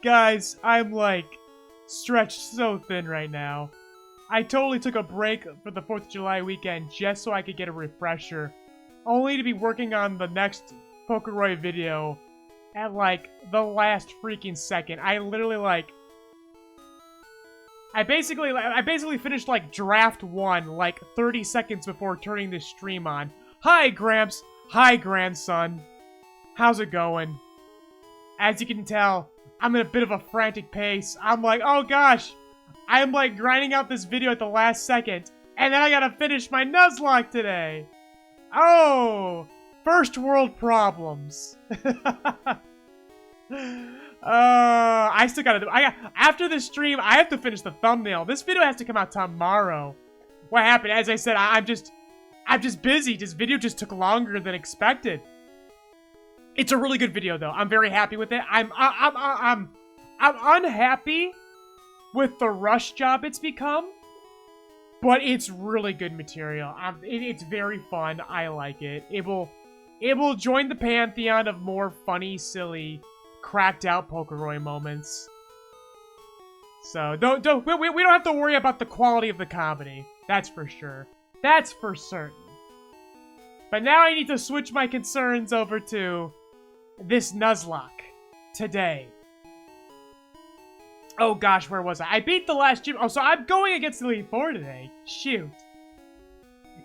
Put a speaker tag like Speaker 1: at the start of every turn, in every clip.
Speaker 1: Guys, I'm like stretched so thin right now. I totally took a break for the 4th of July weekend just so I could get a refresher. Only to be working on the next PokeRoy video at like the last freaking second. I literally like... I basically finished like draft 1 like 30 seconds before turning this stream on. Hi, Gramps. Hi, grandson. How's it going? As you can tell, I'm in a bit of a frantic pace. I'm like, oh gosh, I'm like grinding out this video at the last second, and then I gotta finish my Nuzlocke today. Oh, first world problems. I still gotta do. After this stream, I have to finish the thumbnail. This video has to come out tomorrow. What happened? As I said, I'm just busy. This video just took longer than expected. It's a really good video, though. I'm very happy with it. I'm unhappy with the rush job it's become, but it's really good material. It's very fun. I like it. It will join the pantheon of more funny, silly, cracked out PokeRoy moments. So we don't have to worry about the quality of the comedy. That's for sure. That's for certain. But now I need to switch my concerns over to this Nuzlocke today. Oh gosh, where was I? I beat the last gym. Oh, so I'm going against the Elite Four today. Shoot.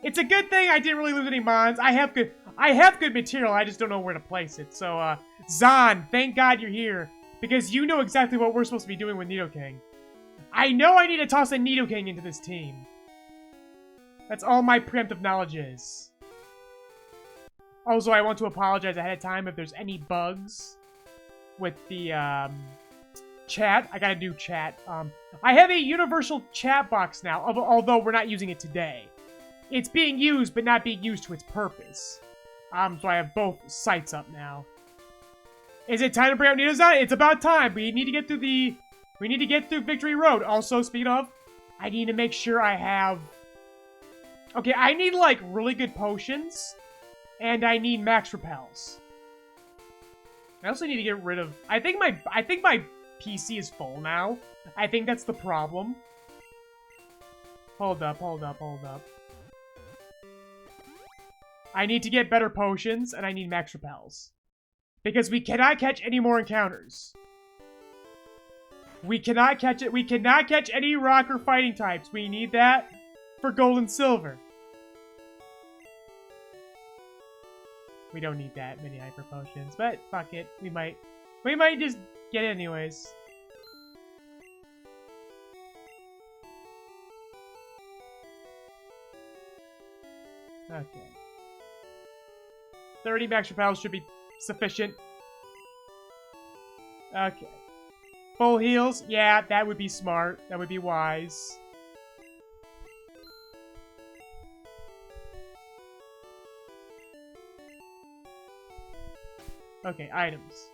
Speaker 1: It's a good thing I didn't really lose any mons. I have good material. I just don't know where to place it. So, Zahn, thank God you're here, because you know exactly what we're supposed to be doing with Nidoking. I know I need to toss a Nidoking into this team. That's all my preemptive knowledge is. Also, I want to apologize ahead of time if there's any bugs with the, chat. I gotta do chat. I have a universal chat box now, although we're not using it today. It's being used, but not being used to its purpose. So I have both sites up now. Is it time to bring out Nidozan? It's about time. We need to get through Victory Road. Also, speaking of, I need to make sure I have... Okay, I need, like, really good potions. And I need max repels. I also need to get rid of... I think my PC is full now. I think that's the problem. Hold up. I need to get better potions, and I need max repels. Because we cannot catch any more encounters. We cannot catch it. We cannot catch any rock or fighting types. We need that for gold and silver. We don't need that many hyper potions, but fuck it. We might just get it anyways. Okay. 30 max repels should be sufficient. Okay. Full heals? Yeah, that would be smart. That would be wise. Okay, items.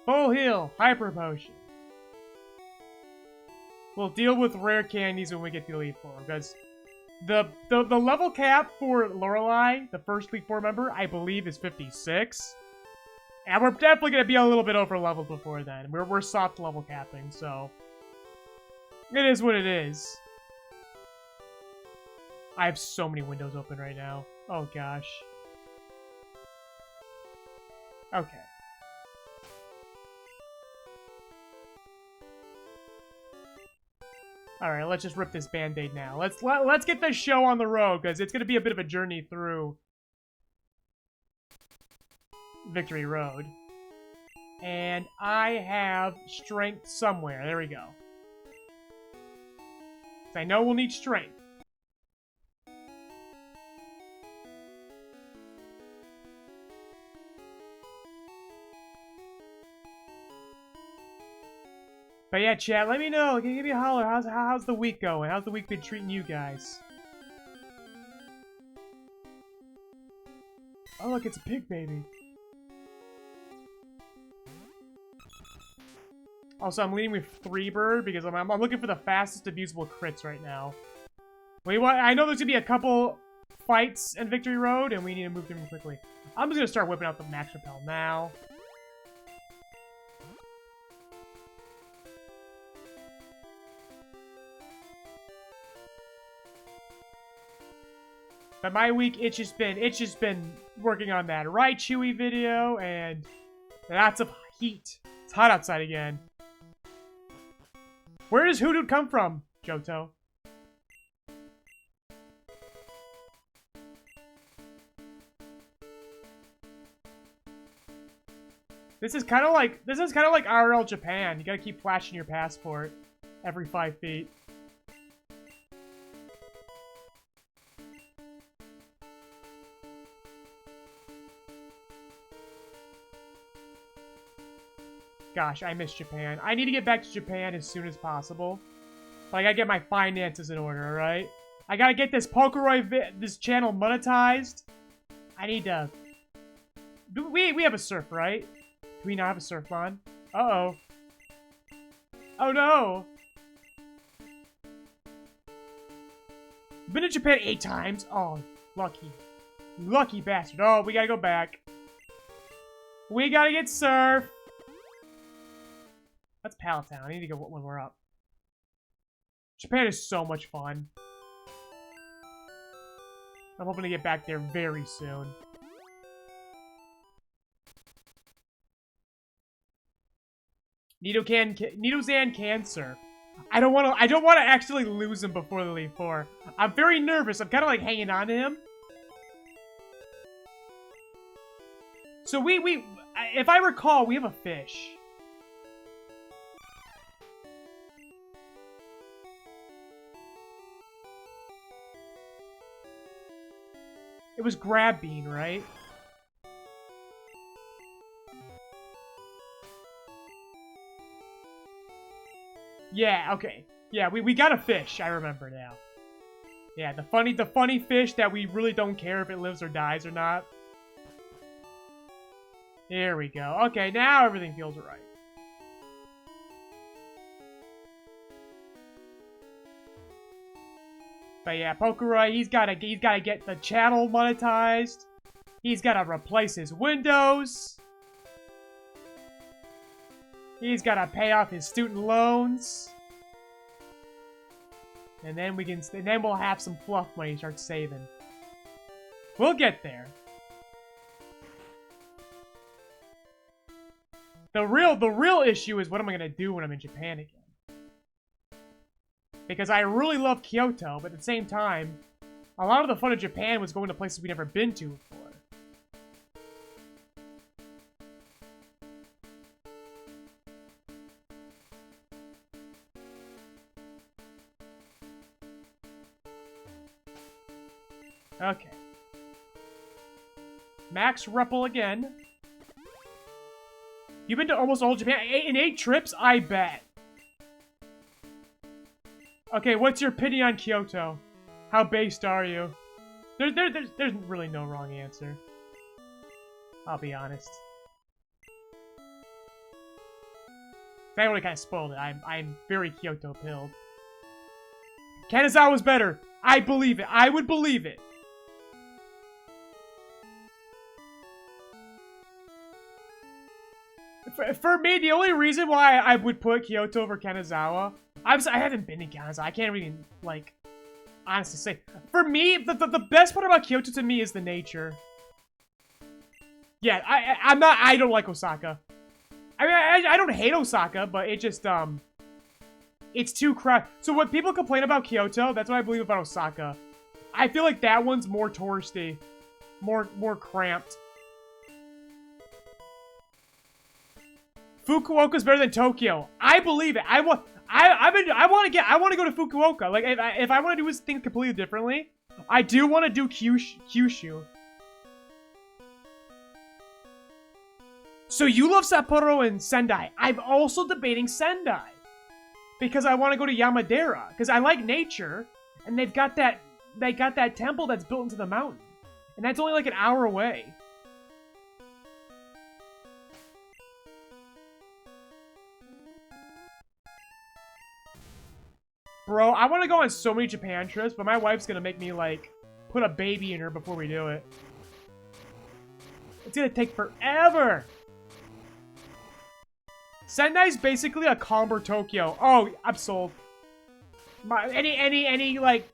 Speaker 1: Full heal. Hyper potion. We'll deal with rare candies when we get the Elite Four, because the level cap for Lorelei, the first Elite Four member, I believe is 56. And we're definitely going to be a little bit over leveled before then. We're soft level capping, so it is what it is. I have so many windows open right now. Oh gosh. Okay. Alright, let's just rip this band-aid now. Let's get this show on the road, because it's going to be a bit of a journey through Victory Road. And I have strength somewhere. There we go. I know we'll need strength. But yeah, chat, let me know. Give me a holler. How's the week going? How's the week been treating you guys? Oh, look, it's a pig baby. Also, I'm leading with 3-bird because I'm looking for the fastest abusable crits right now. I know there's gonna be a couple fights in Victory Road, and we need to move them quickly. I'm just gonna start whipping out the max repel now. But my week, it's just been working on that Raichu video and lots of heat. It's hot outside again. Where does Hoodoo come from, Johto? This is kind of like IRL Japan. You gotta keep flashing your passport every 5 feet. Gosh, I miss Japan. I need to get back to Japan as soon as possible. But I gotta get my finances in order, alright? I gotta get this this channel monetized. I need to... We have a surf, right? Do we not have a surf on? Uh-oh. Oh no! Been to Japan 8 times? Oh, lucky. Lucky bastard. Oh, we gotta go back. We gotta get surf! That's Palatown. I need to go when we're up. Japan is so much fun. I'm hoping to get back there very soon. Nidozan can surf. I don't want to actually lose him before the Elite Four. I'm very nervous. I'm kind of like hanging on to him. So if I recall, we have a fish. It was Grab Bean, right? Yeah, okay. Yeah, we got a fish, I remember now. Yeah, the funny fish that we really don't care if it lives or dies or not. Here we go. Okay, now everything feels right. But yeah, PokeRoy, he's gotta get the channel monetized. He's gotta replace his windows. He's gotta pay off his student loans. And then we'll have some fluff money to start saving. We'll get there. The real issue is what am I gonna do when I'm in Japan again? Because I really love Kyoto, but at the same time, a lot of the fun of Japan was going to places we've never been to before. Okay. Max Ruppel again. You've been to almost all Japan in 8 trips? I bet. Okay, what's your opinion on Kyoto? How based are you? There's really no wrong answer. I'll be honest. That already kind of spoiled it. I'm very Kyoto-pilled. Kanazawa's better. I believe it. I would believe it. For me, the only reason why I would put Kyoto over Kanazawa, I haven't been to Kanazawa. I can't really, like, honestly say. For me, the best part about Kyoto to me is the nature. Yeah, I don't like Osaka. I mean, I don't hate Osaka, but it just, it's too crowded. So when people complain about Kyoto, that's what I believe about Osaka. I feel like that one's more touristy. More cramped. Fukuoka's better than Tokyo. I believe it. I want to go to Fukuoka. Like if I want to do things completely differently, I do want to do Kyushu. So you love Sapporo and Sendai. I'm also debating Sendai because I want to go to Yamadera because I like nature and they got that temple that's built into the mountain, and that's only like an hour away. Bro, I want to go on so many Japan trips, but my wife's gonna make me, like, put a baby in her before we do it. It's gonna take forever! Sendai's basically a calmer Tokyo. Oh, I'm sold. Any, like,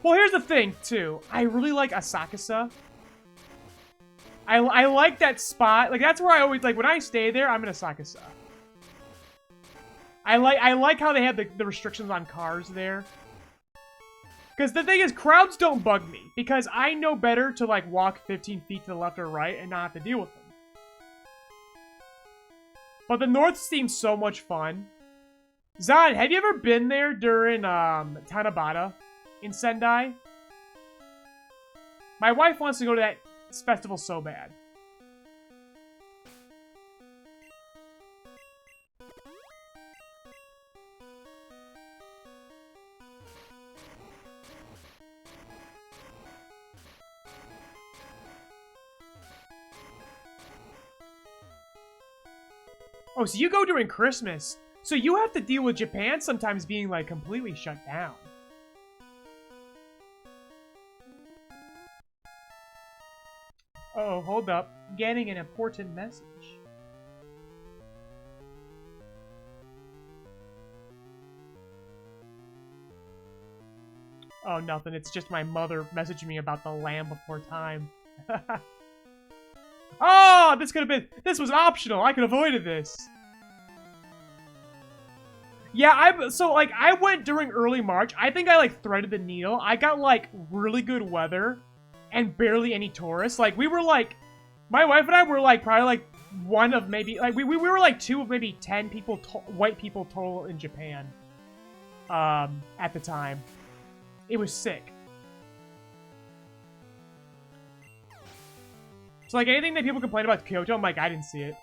Speaker 1: Well, here's the thing, too. I really like Asakusa. I like that spot. Like, that's where I always, like, when I stay there, I'm in Asakusa. I like how they have the restrictions on cars there. Because the thing is, crowds don't bug me. Because I know better to, like, walk 15 feet to the left or right and not have to deal with them. But the North seems so much fun. Zan, have you ever been there during, Tanabata in Sendai? My wife wants to go to that festival so bad. Oh, so you go during Christmas. So you have to deal with Japan sometimes being, like, completely shut down. Oh, hold up. Getting an important message. Oh, nothing. It's just my mother messaging me about the Land Before Time. Oh, this could have been... This was optional. I could have avoided this. Yeah, I went during early March. I think I, like, threaded the needle. I got, like, really good weather and barely any tourists. Like, we were, like... My wife and I were, like, probably, like, one of maybe... Like, we were, like, 2 of maybe 10 people, white people total in Japan. At the time. It was sick. So, like, anything that people complain about Kyoto, I'm like, I didn't see it.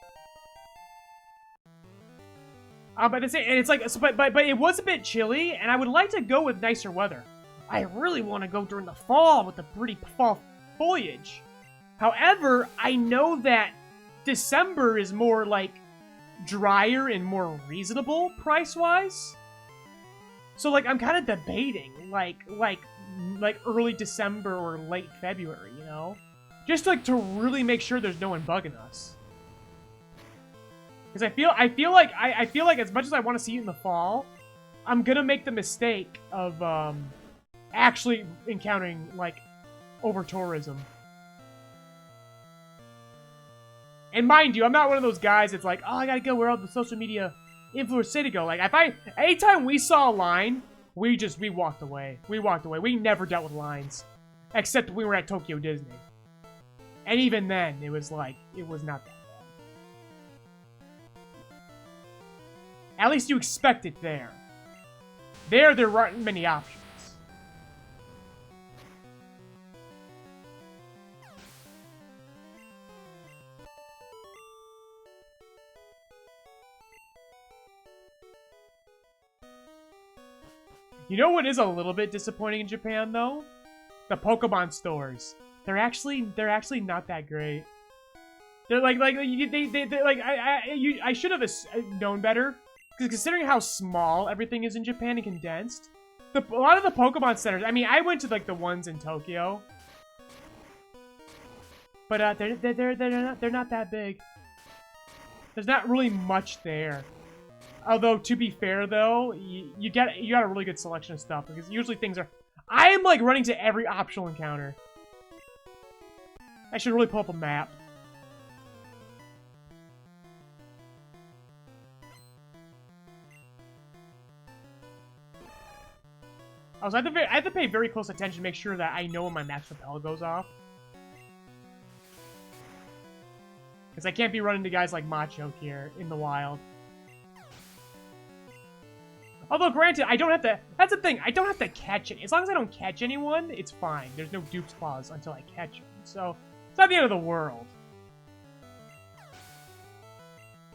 Speaker 1: But it's like, but it was a bit chilly, and I would like to go with nicer weather. I really want to go during the fall with the pretty fall foliage. However, I know that December is more, like, drier and more reasonable price-wise. So, like, I'm kind of debating, like early December or late February, you know? Just, like, to really make sure there's no one bugging us. Because I feel like as much as I want to see it in the fall, I'm gonna make the mistake of, actually encountering, like, over-tourism. And mind you, I'm not one of those guys that's like, oh, I gotta go where all the social media influencers say to go. Like, anytime we saw a line, we walked away. We walked away. We never dealt with lines. Except we were at Tokyo Disney. And even then, it was like, it was not that bad. At least you expect it there. There aren't many options. You know what is a little bit disappointing in Japan, though? The Pokemon stores. They're actually not that great. They're like I should have known better, because considering how small everything is in Japan and condensed, a lot of the Pokemon centers. I mean, I went to like the ones in Tokyo, but they're not that big. There's not really much there. Although, to be fair, though, you got a really good selection of stuff, because usually things are... I am, like, running to every optional encounter. I should really pull up a map. Also, I have to pay very close attention to make sure that I know when my max repel goes off. Because I can't be running to guys like Macho here in the wild. Although, granted, I don't have to... That's the thing. I don't have to catch it. As long as I don't catch anyone, it's fine. There's no dupe's clause until I catch them. So, it's not the end of the world.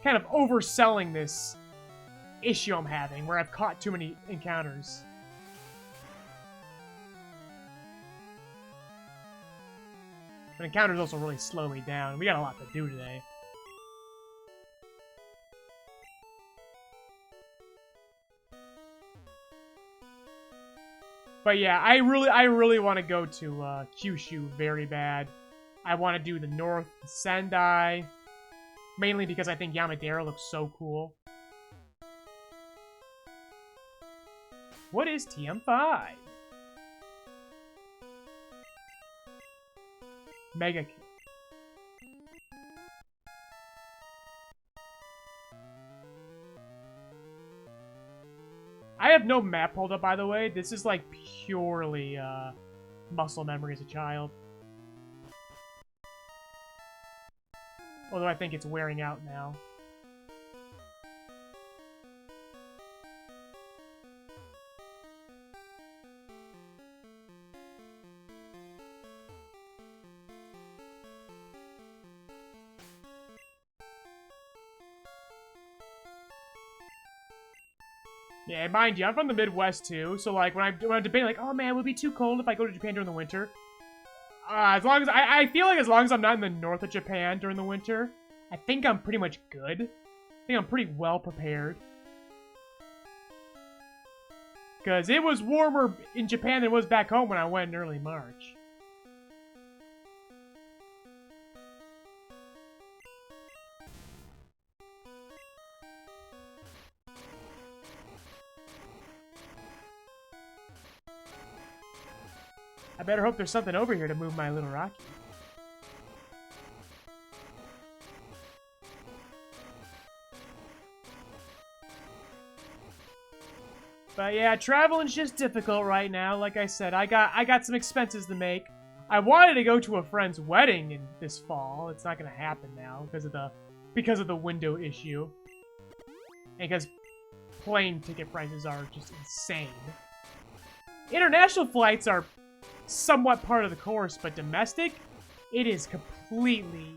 Speaker 1: Kind of overselling this issue I'm having, where I've caught too many encounters. But encounters also really slow me down. We got a lot to do today. But yeah, I really want to go to Kyushu very bad. I want to do the North Sendai, mainly because I think Yamadera looks so cool. What is TM5? Mega Kick. I have no map pulled up, by the way. This is like purely muscle memory as a child. Although I think it's wearing out now. Yeah, mind you, I'm from the Midwest too, so like when I'm debating, like, oh man, it would be too cold if I go to Japan during the winter. As long as I feel like as long as I'm not in the north of Japan during the winter, I think I'm pretty much good. I think I'm pretty well prepared. Because it was warmer in Japan than it was back home when I went in early March. I better hope there's something over here to move my little Rocky. But yeah, traveling's just difficult right now. Like I said, I got some expenses to make. I wanted to go to a friend's wedding in this fall. It's not gonna happen now because of the window issue. And because plane ticket prices are just insane. International flights are somewhat part of the course, but domestic, it is completely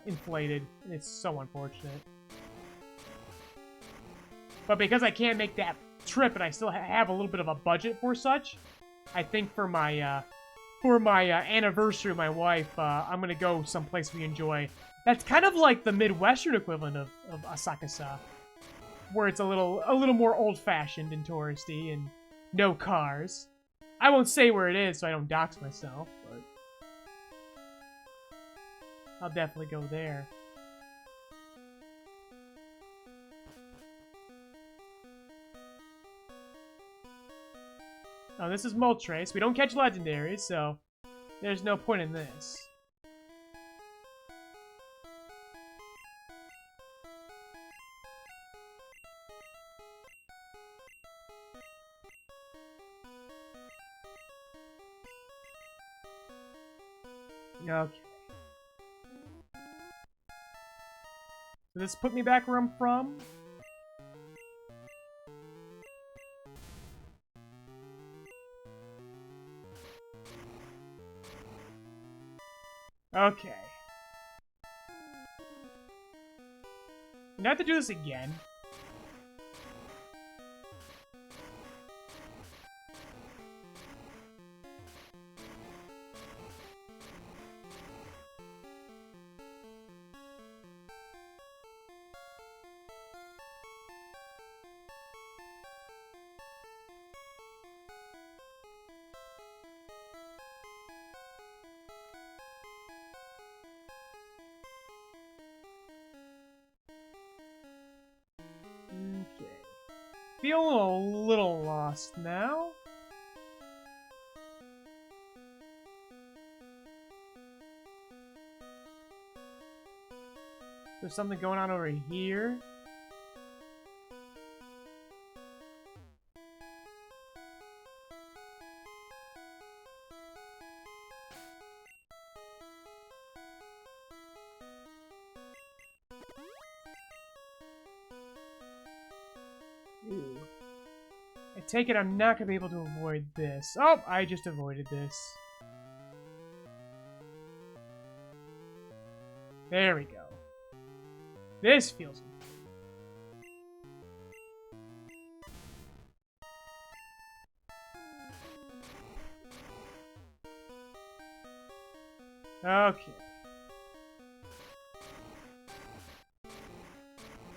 Speaker 1: inflated, and it's so unfortunate. But because I can't make that trip, and I still have a little bit of a budget for such, I think for my anniversary with my wife, I'm gonna go someplace we enjoy. That's kind of like the Midwestern equivalent of Asakusa, where it's a little more old-fashioned and touristy, and no cars. I won't say where it is so I don't dox myself, but I'll definitely go there. Oh, this is Moltres. We don't catch legendaries, so there's no point in this. Okay. So this put me back where I'm from. Okay. You have to do this again. Okay. Feeling a little lost now. There's something going on over here. Ooh. I take it I'm not going to be able to avoid this. Oh, I just avoided this. There we go. This feels okay.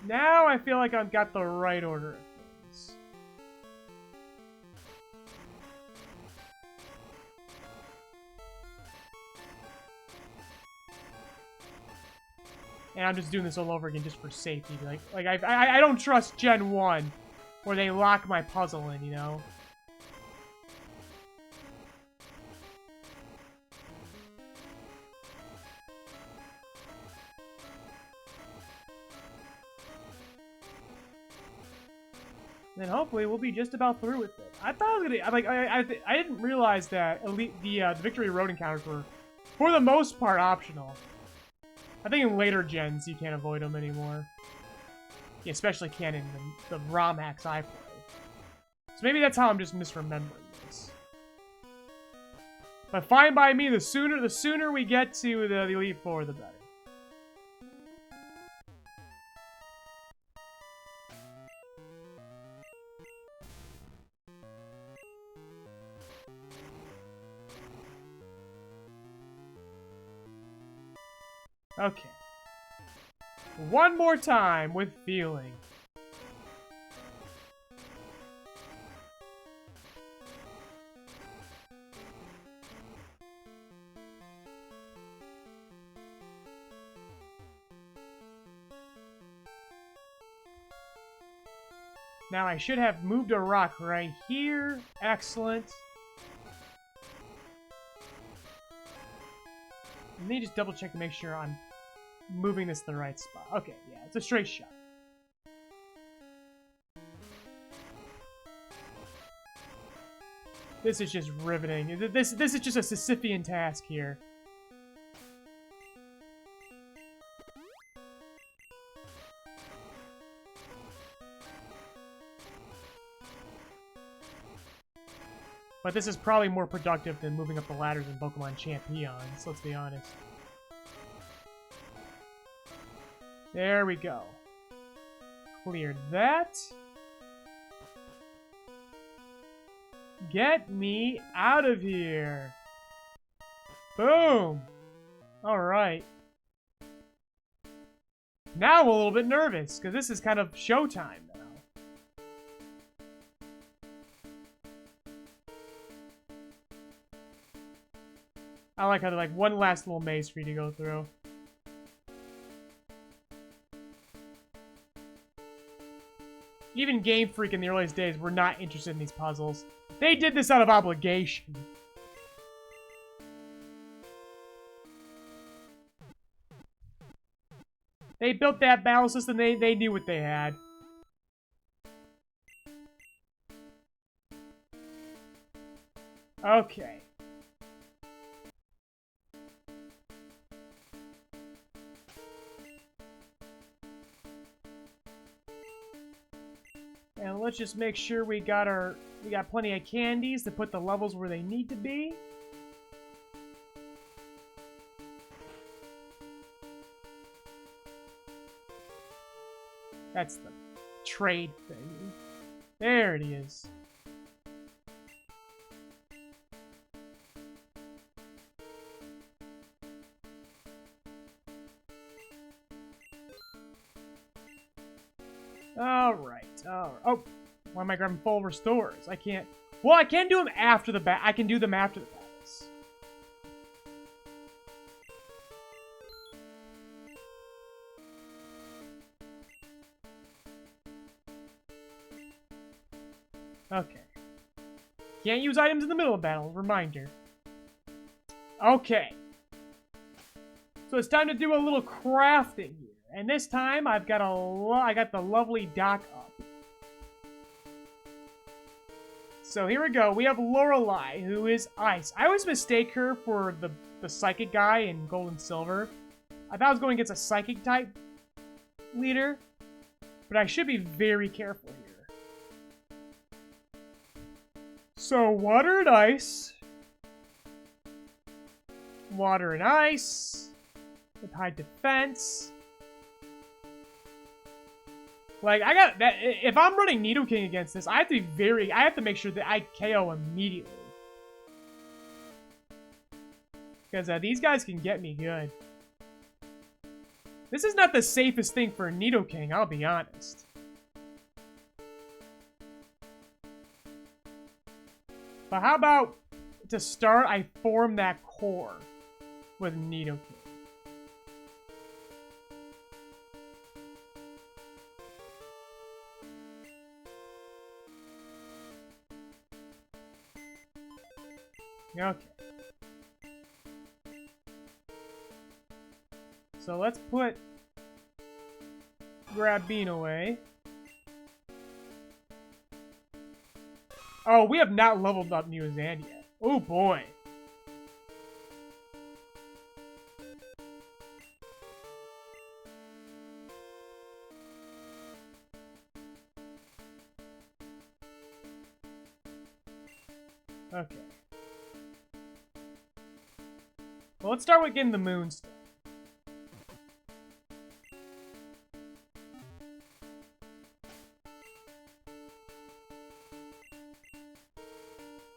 Speaker 1: Now I feel like I've got the right order of things. And I'm just doing this all over again just for safety. Like I don't trust Gen 1 where they lock my puzzle in, you know? Then hopefully we'll be just about through with it. I thought I was gonna like I didn't realize that the Victory Road encounters were, for the most part, optional. I think in later gens you can't avoid them anymore. You especially can't in the ROM hacks I play. So maybe that's how I'm just misremembering this. But fine by me. The sooner we get to the Elite Four, the better. Okay. One more time with feeling. Now I should have moved a rock right here. Excellent. Let me just double check to make sure I'm moving this to the right spot. Okay, yeah, it's a straight shot. This is just riveting. This is just a Sisyphean task here. But this is probably more productive than moving up the ladders in Pokemon Champions, let's be honest. There we go. Cleared that. Get me out of here. Boom. Alright. Now I'm a little bit nervous, because this is kind of showtime now. I like how they're like one last little maze for you to go through. Even Game Freak in the earliest days were not interested in these puzzles. They did this out of obligation. They built that battle system, they knew what they had. Okay. And let's just make sure we got plenty of candies to put the levels where they need to be. That's the trade thing. There it is. Alright. Oh, why am I grabbing full restores? I can't. Well, I can do them after the I can do them after the battles. Okay. Can't use items in the middle of battle. Reminder. Okay. So it's time to do a little crafting here. And this time, I got the lovely dock up. So here we go. We have Lorelei, who is ice. I always mistake her for the psychic guy in Gold and Silver. I thought I was going against a psychic type leader, but I should be very careful here. So water and ice. Water and ice. With high defense. Like, I got that. If I'm running Nidoking against this, I have to make sure that I KO immediately. Because these guys can get me good. This is not the safest thing for Nidoking, I'll be honest. But how about, to start, I form that core with Nidoking. Okay. So let's put Grab Bean away. Oh, we have not leveled up Nuzlocke yet. Oh boy. Okay. Well, let's start with getting the moonstone.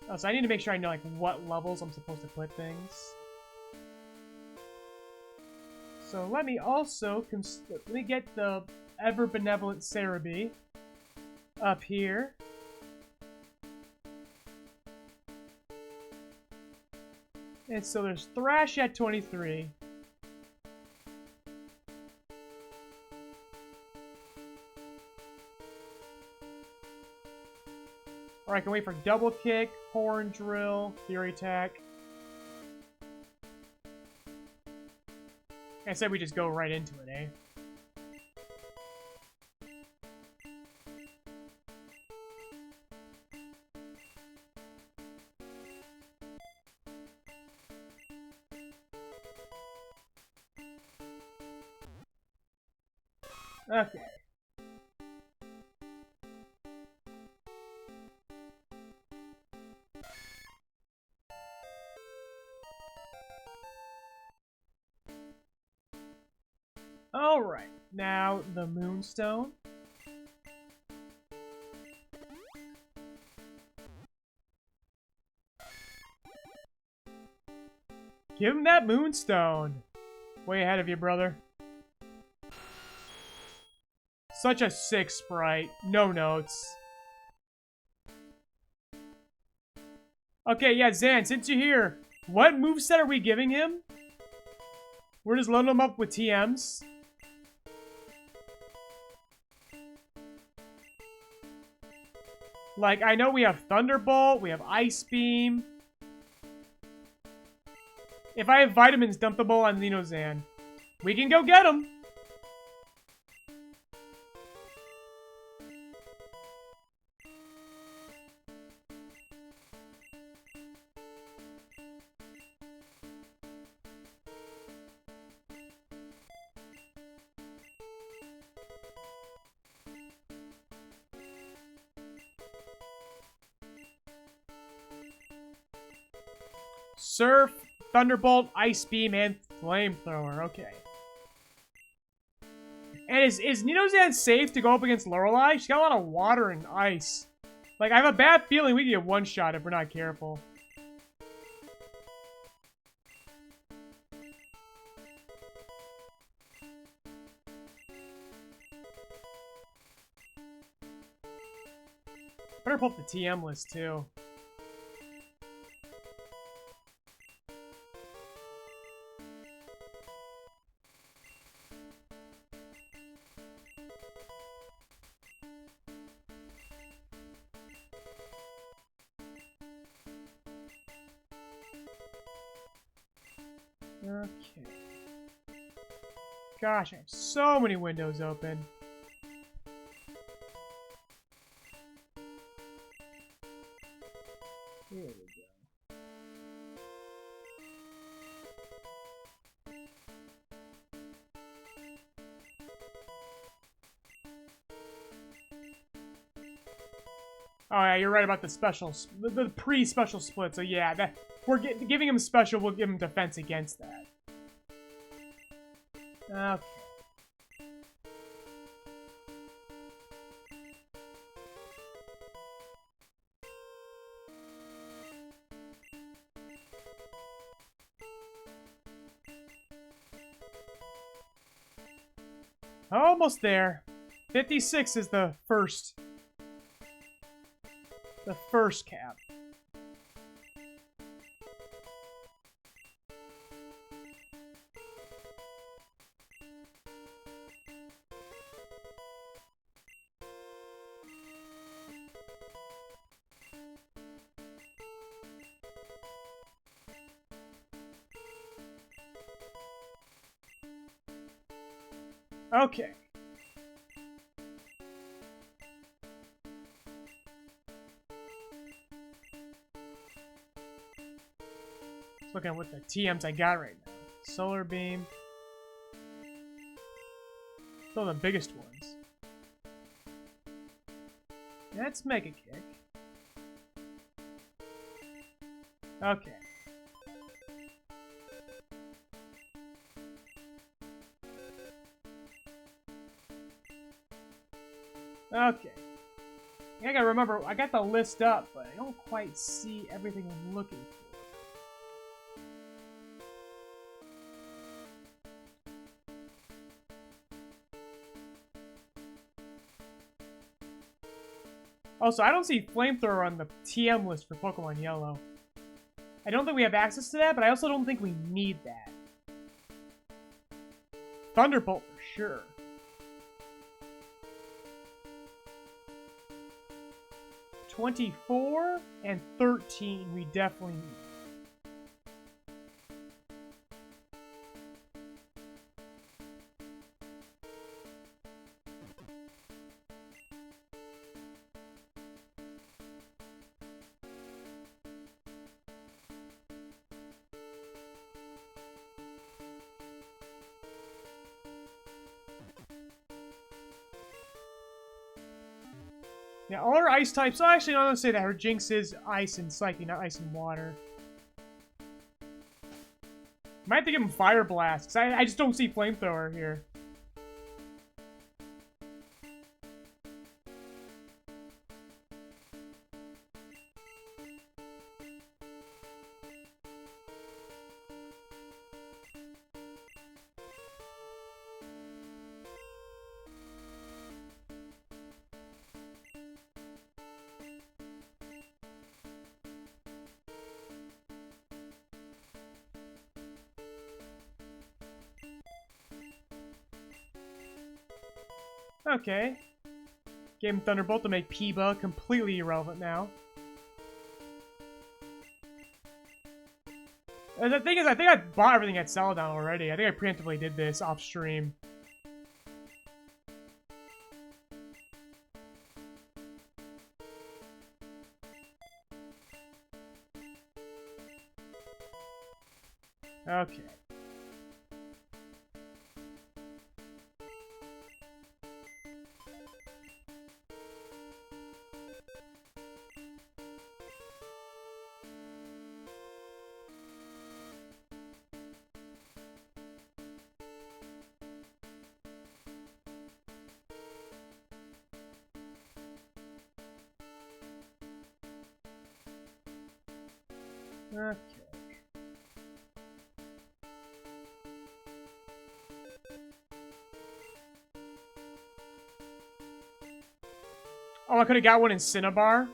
Speaker 1: Oh, so I need to make sure I know like what levels I'm supposed to put things. So let me also let me get the ever benevolent Cerebi up here. And so there's Thrash at 23. Or I can wait for Double Kick, Horn Drill, Fury Attack. I said we just go right into it, eh? Okay. Alright, now the Moonstone. Give him that Moonstone. Way ahead of you, brother. Such a sick sprite. No notes. Okay, yeah, Zan, since you're here, what moveset are we giving him? We're just loading him up with TMs. Like, I know we have Thunderbolt, we have Ice Beam. If I have vitamins, dump the ball on Xenozan. We can go get him. Surf, Thunderbolt, Ice Beam, and Flamethrower. Okay. And is Xenozan safe to go up against Lorelei? She's got a lot of water and ice. Like, I have a bad feeling we can get one shot if we're not careful. Better pull up the TM list, too. Okay. Gosh, I have so many windows open. Here we go. Oh yeah, you're right about the special, the pre-special split. So yeah, that we're giving him special. We'll give him defense against that. Okay. Almost there. 56 is the first. The first cap. Okay. looking at what the TMs I got right now. Solar Beam. Still the biggest ones. That's Mega Kick. Okay. Okay. I gotta remember, I got the list up, but I don't quite see everything I'm looking for. Also, I don't see Flamethrower on the TM list for Pokemon Yellow. I don't think we have access to that, but I also don't think we need that. Thunderbolt for sure. 24 and 13 we definitely need. Yeah, all our ice types. Oh, actually, no, I'm gonna say that her Jinx is ice and Psyche, not ice and water. Might have to give him Fire Blast, because I just don't see Flamethrower here. Okay. Gave him Thunderbolt to make Peeba completely irrelevant now. And the thing is, I think I bought everything at Celadon already. I think I preemptively did this off stream. Okay. Okay. Oh, I could have got one in Cinnabar.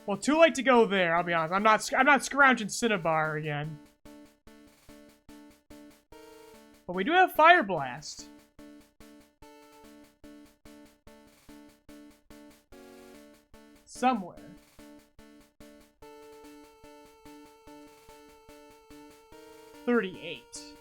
Speaker 1: Well, too late to go there. I'll be honest. I'm not scrounging Cinnabar again. But we do have Fire Blast. Somewhere. $38.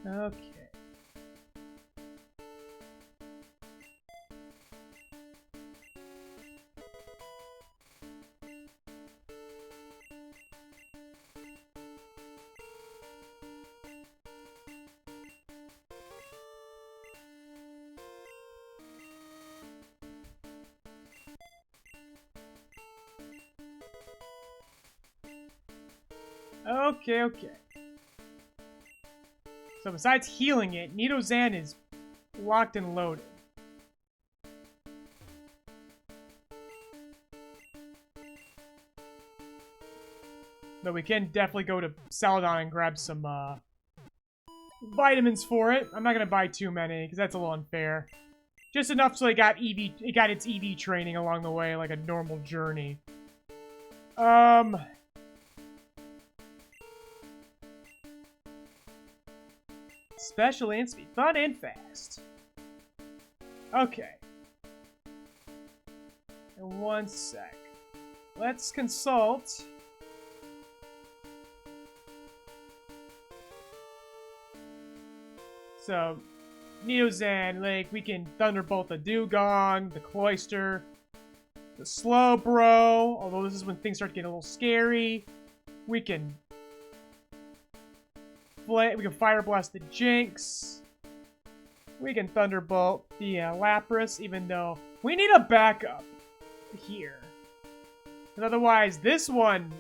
Speaker 1: Okay. Okay, okay. So besides healing it, Nidozan is locked and loaded. But we can definitely go to Celadon and grab some vitamins for it. I'm not going to buy too many, because that's a little unfair. Just enough so it got its EV training along the way, like a normal journey. Special and speed. Fun and fast. Okay. In 1 sec. Let's consult. So, Neozan, like, we can Thunderbolt the Dugong, the Cloyster, the Slowbro, although this is when things start getting a little scary. We can Fire Blast the Jinx. We can Thunderbolt the Lapras, even though we need a backup here. Because otherwise, this one,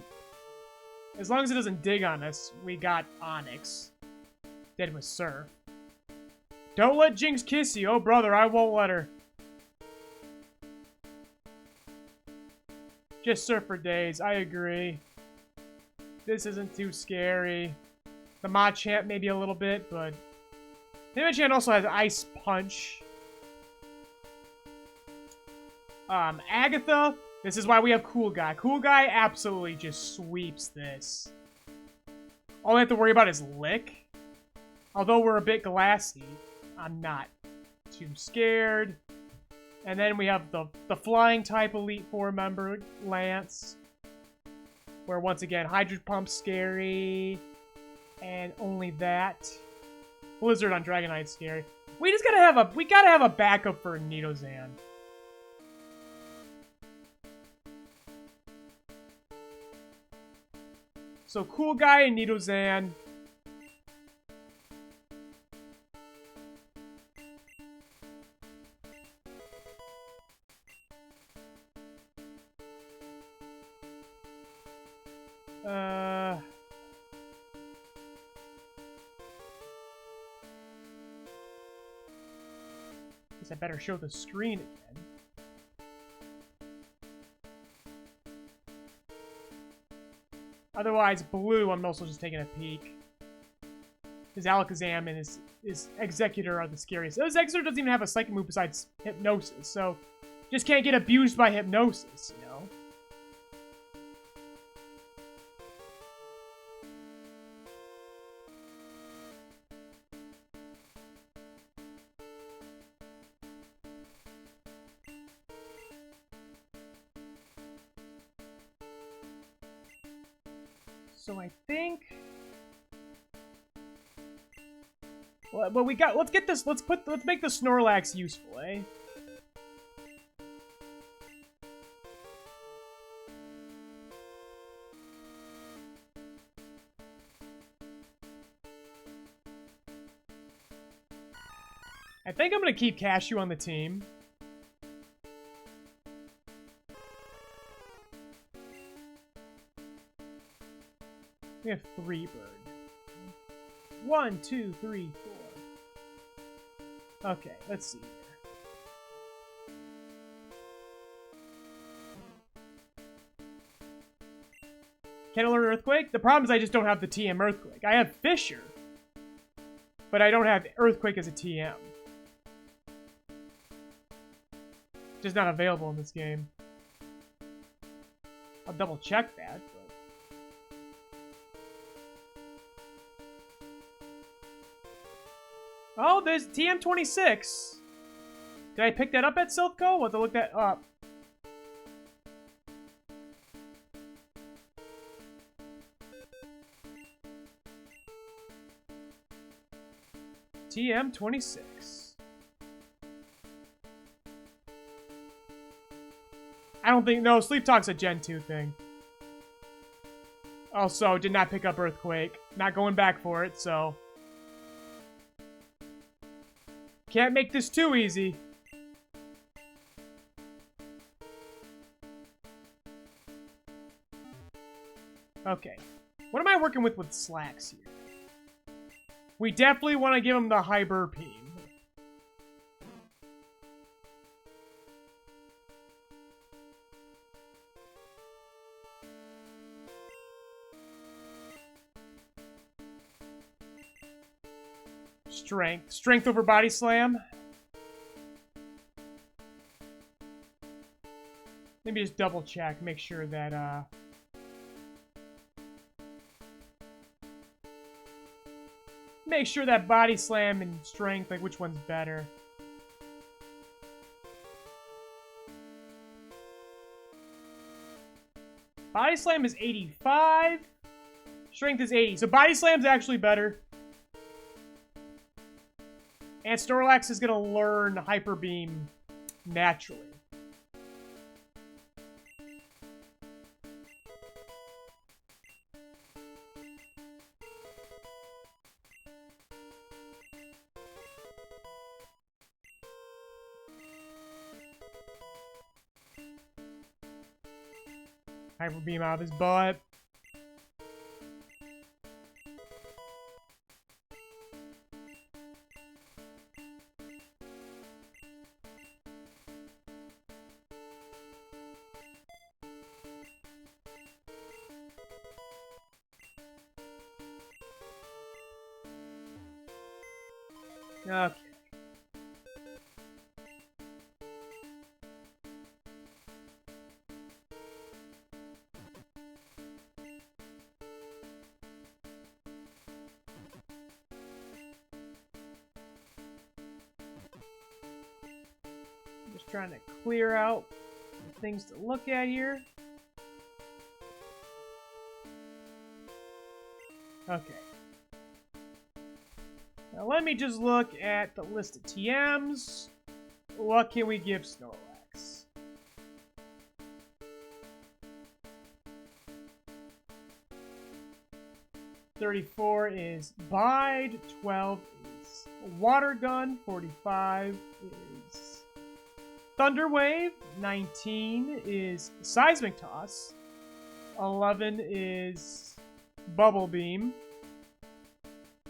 Speaker 1: as long as it doesn't dig on us, we got Onyx. Dead with Surf. Don't let Jinx kiss you. Oh, brother, I won't let her. Just Surf for days. I agree. This isn't too scary. The Machamp maybe a little bit, but... the Machamp also has Ice Punch. Agatha. This is why we have Cool Guy. Cool Guy absolutely just sweeps this. All we have to worry about is Lick. Although we're a bit glassy, I'm not too scared. And then we have the flying type Elite Four member, Lance. Where once again, Hydro Pump's scary. And only that. Blizzard on Dragonite's scary. We gotta have a backup for Nidozan. So Cool Guy and Nidozan. Guess I better show the screen again. Otherwise, Blue, I'm also just taking a peek. His Alakazam and his Executor are the scariest. His Executor doesn't even have a psychic move besides Hypnosis, so just can't get abused by Hypnosis, you know? So I think... well, we got... let's get this... let's make the Snorlax useful, eh? I think I'm gonna keep Cashew on the team. We have 3 bird. 1, 2, 3, 4. Okay, let's see here. Can I learn Earthquake? The problem is I just don't have the TM Earthquake. I have Fissure, but I don't have Earthquake as a TM. Just not available in this game. I'll double check that. Oh, there's TM26. Did I pick that up at Silph Co? We'll have to look that up. TM26. I don't think... no, Sleep Talk's a Gen 2 thing. Also, did not pick up Earthquake. Not going back for it, so... can't make this too easy. Okay. What am I working with Slacks here? We definitely want to give him the Hyperbeam. Strength. Strength over Body Slam. me just double check, make sure that, make sure that body slam and strength, like, which one's better. Body slam is 85. Strength is 80. So body slam's actually better. And Snorlax is going to learn Hyper Beam naturally. Hyper Beam out of his butt. Okay. Just trying to clear out things to look at here. Okay. Now let me just look at the list of TMs. What can we give Snorlax? $34 is Bide, 12 is Water Gun, 45 is Thunder Wave, 19 is Seismic Toss, 11 is Bubble Beam,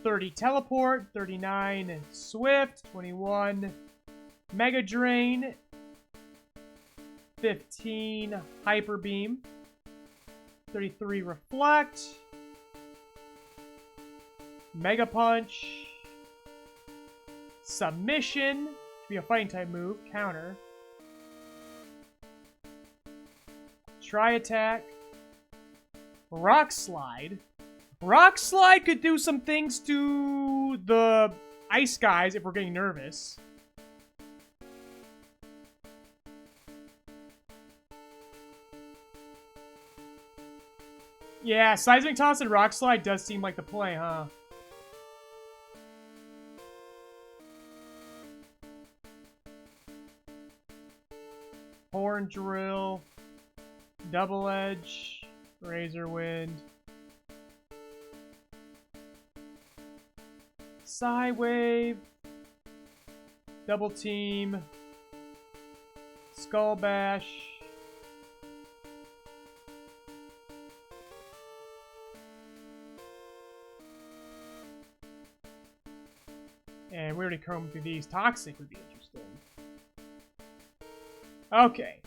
Speaker 1: 30 Teleport, 39 Swift, 21 Mega Drain, 15 Hyper Beam, 33 Reflect, Mega Punch, Submission, should be a fighting type move, counter, Tri Attack, Rock Slide. Rock Slide could do some things to the ice guys if we're getting nervous. Yeah, Seismic Toss and Rock Slide does seem like the play, huh? Horn Drill, Double Edge, Razor Wind, Psy Wave, Double Team, Skull Bash, and we already combed through these. Toxic would be interesting. Okay.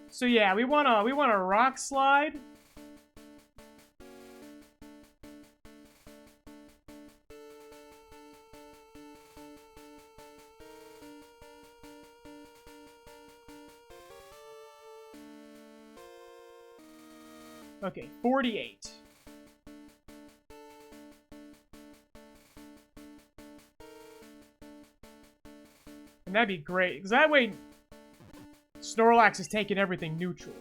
Speaker 1: So yeah, we want a Rock Slide. Okay, 48. And that'd be great, because that way Snorlax is taking everything neutrally.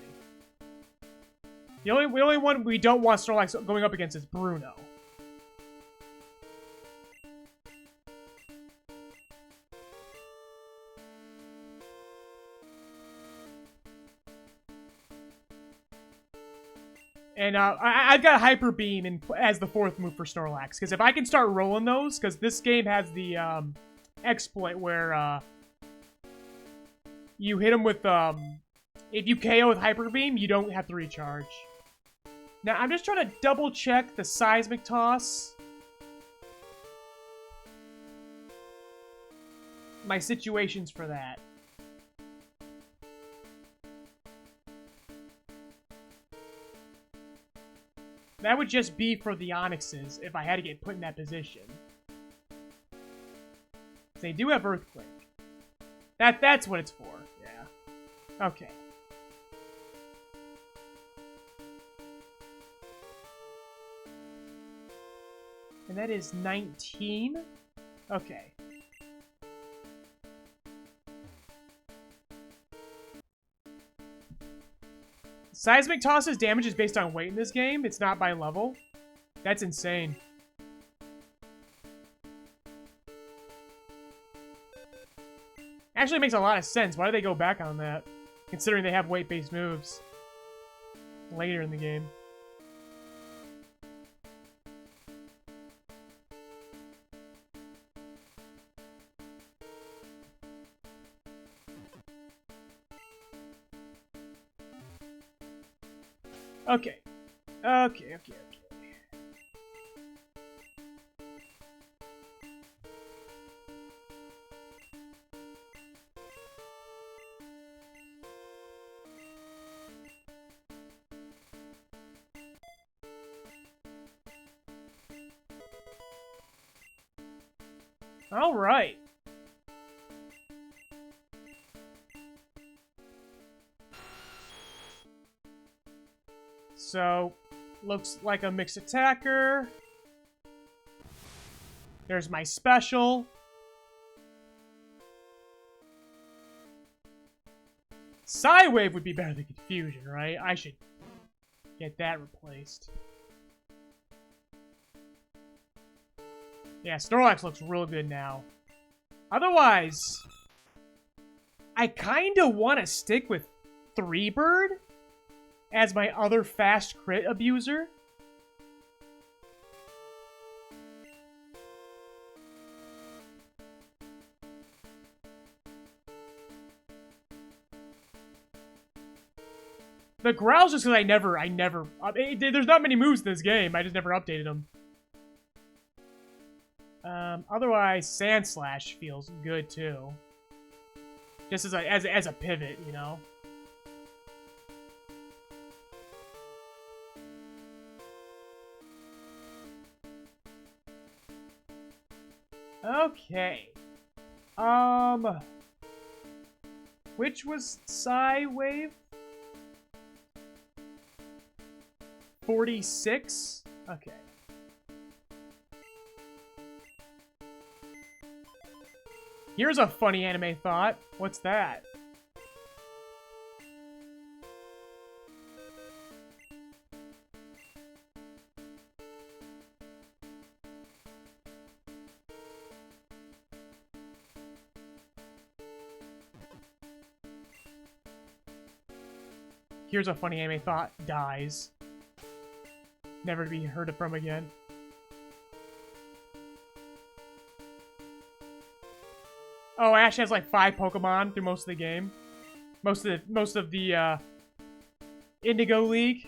Speaker 1: The only one we don't want Snorlax going up against is Bruno. And I've got Hyper Beam as the fourth move for Snorlax, because if I can start rolling those, because this game has the exploit where you hit him with, if you KO with Hyper Beam, you don't have to recharge. Now, I'm just trying to double check the Seismic Toss. My situations for that. That would just be for the Onyxes if I had to get put in that position. They do have Earthquake. That's what it's for, yeah. Okay. And that is 19? Okay. Seismic tosses damage is based on weight in this game. It's not by level. That's insane. Actually makes a lot of sense. Why do they go back on that? Considering they have weight-based moves later in the game. Okay. Okay. All right. So, looks like a mixed attacker. There's my special. Psywave would be better than Confusion, right? I should get that replaced. Yeah, Snorlax looks real good now. Otherwise, I kind of want to stick with 3-Bird as my other fast crit abuser. The Growl's just because I never, there's not many moves in this game, I just never updated them. Otherwise, Sand Slash feels good too. Just as a pivot, you know? Okay. Which was Psywave? 46? Okay. Here's a funny anime thought. What's that? Here's a funny anime thought. Dies. Never to be heard from again. Oh, Ash has like 5 Pokemon through most of the game. Most of the Indigo League.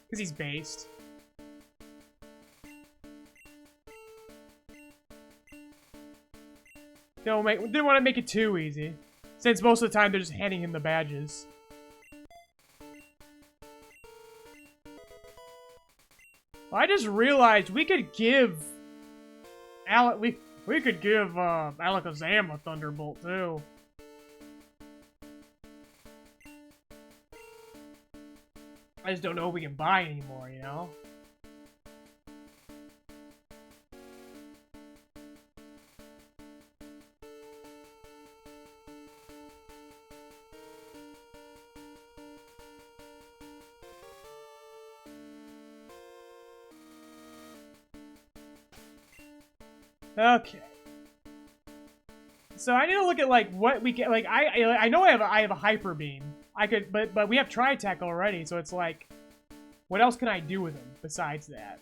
Speaker 1: Because he's based. Didn't want to make it too easy. Since most of the time they're just handing him the badges. Well, I just realized we could give we could give Alakazam a Thunderbolt too. I just don't know if we can buy anymore, you know? Okay. So I need to look at like what we get. Like I know I have a Hyper Beam. I could, but we have Tri Attack already. So it's like, what else can I do with him besides that?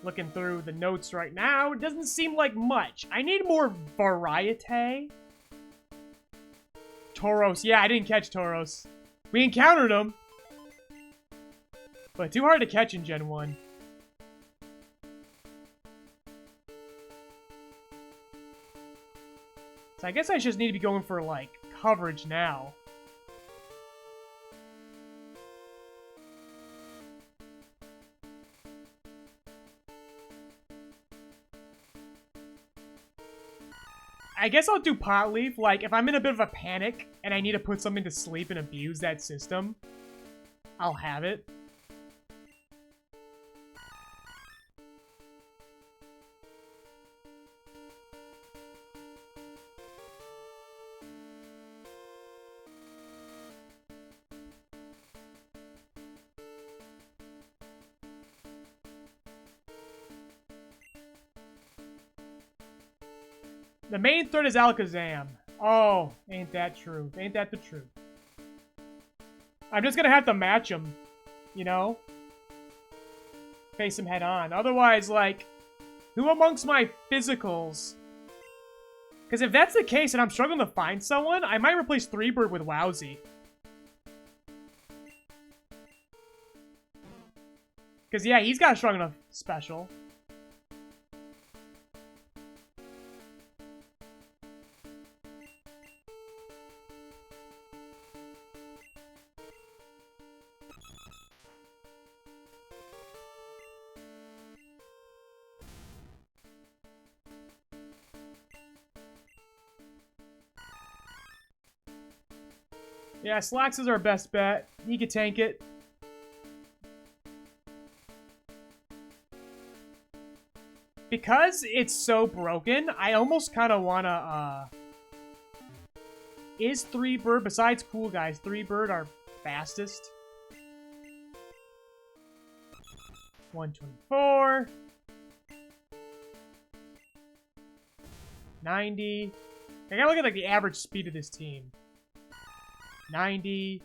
Speaker 1: Looking through the notes right now, it doesn't seem like much. I need more variety. Tauros. Yeah, I didn't catch Tauros. We encountered him. But too hard to catch in Gen 1. So I guess I just need to be going for, like, coverage now. I guess I'll do Pot Leaf. Like, if I'm in a bit of a panic and I need to put something to sleep and abuse that system, I'll have it. The main threat is Alakazam. Oh, ain't that true? Ain't that the truth? I'm just gonna have to match him, you know? Face him head on. Otherwise, like, who amongst my physicals? Because if that's the case and I'm struggling to find someone, I might replace 3-Bird with Wowzy. Because, yeah, he's got a strong enough special. Yeah, Slacks is our best bet. He could tank it. Because it's so broken, I almost kind of want to, Is 3-Bird, besides Cool Guys, 3-Bird our fastest? 124. 90. I gotta look at, like, the average speed of this team. 90.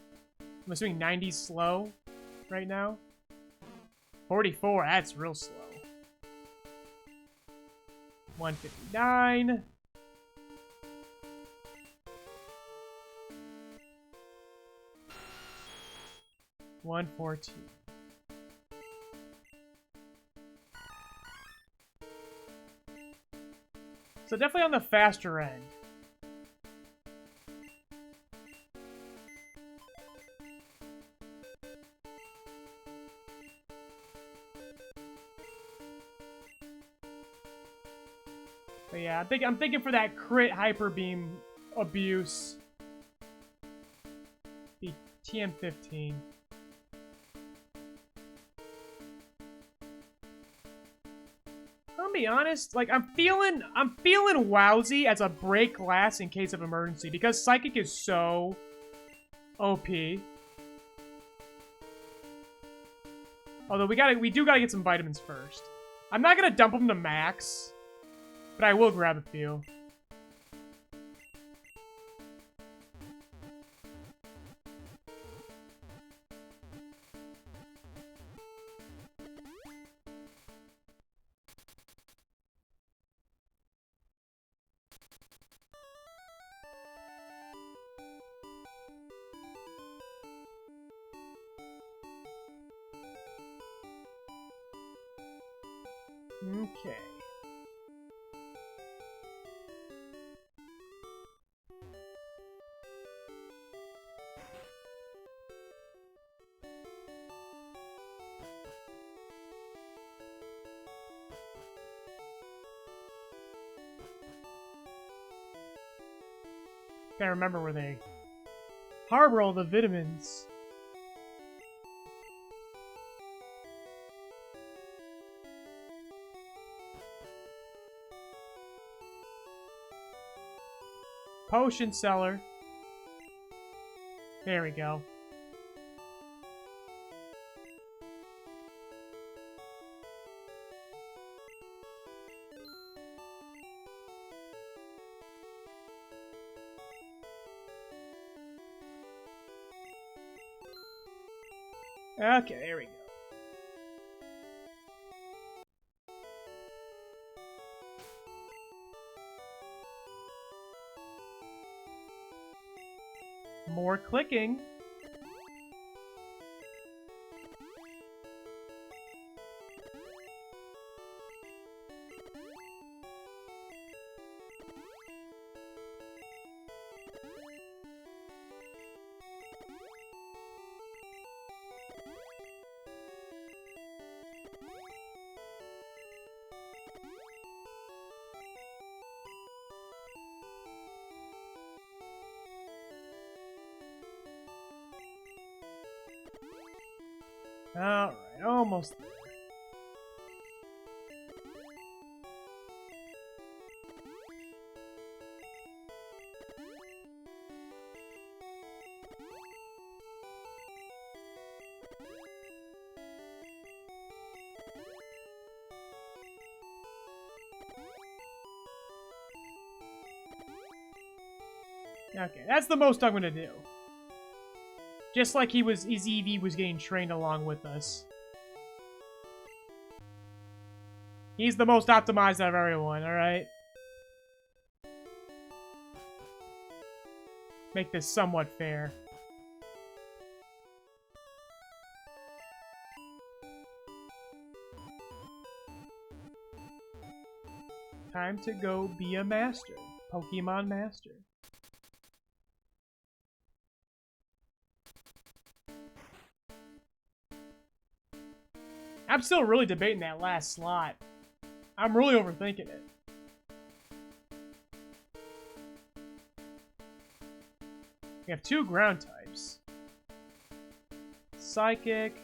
Speaker 1: I'm assuming 90's slow right now. 44, that's real slow. 159. $114. So definitely on the faster end. But yeah, I'm thinking for that crit Hyper Beam abuse. The TM15. I'll be honest, like I'm feeling Wowzy as a break glass in case of emergency because Psychic is so OP. Although we do gotta get some vitamins first. I'm not gonna dump them to max, but I will grab a few. Okay. Can't remember where they harbor all the vitamins. Potion seller. There we go. Okay, there we go. More clicking. Alright, almost there. Okay, that's the most I'm gonna do. Just like his EV was getting trained along with us. He's the most optimized out of everyone, alright? Make this somewhat fair. Time to go be a master. Pokemon master. I'm still really debating that last slot. I'm really overthinking it. We have 2 ground types. Psychic.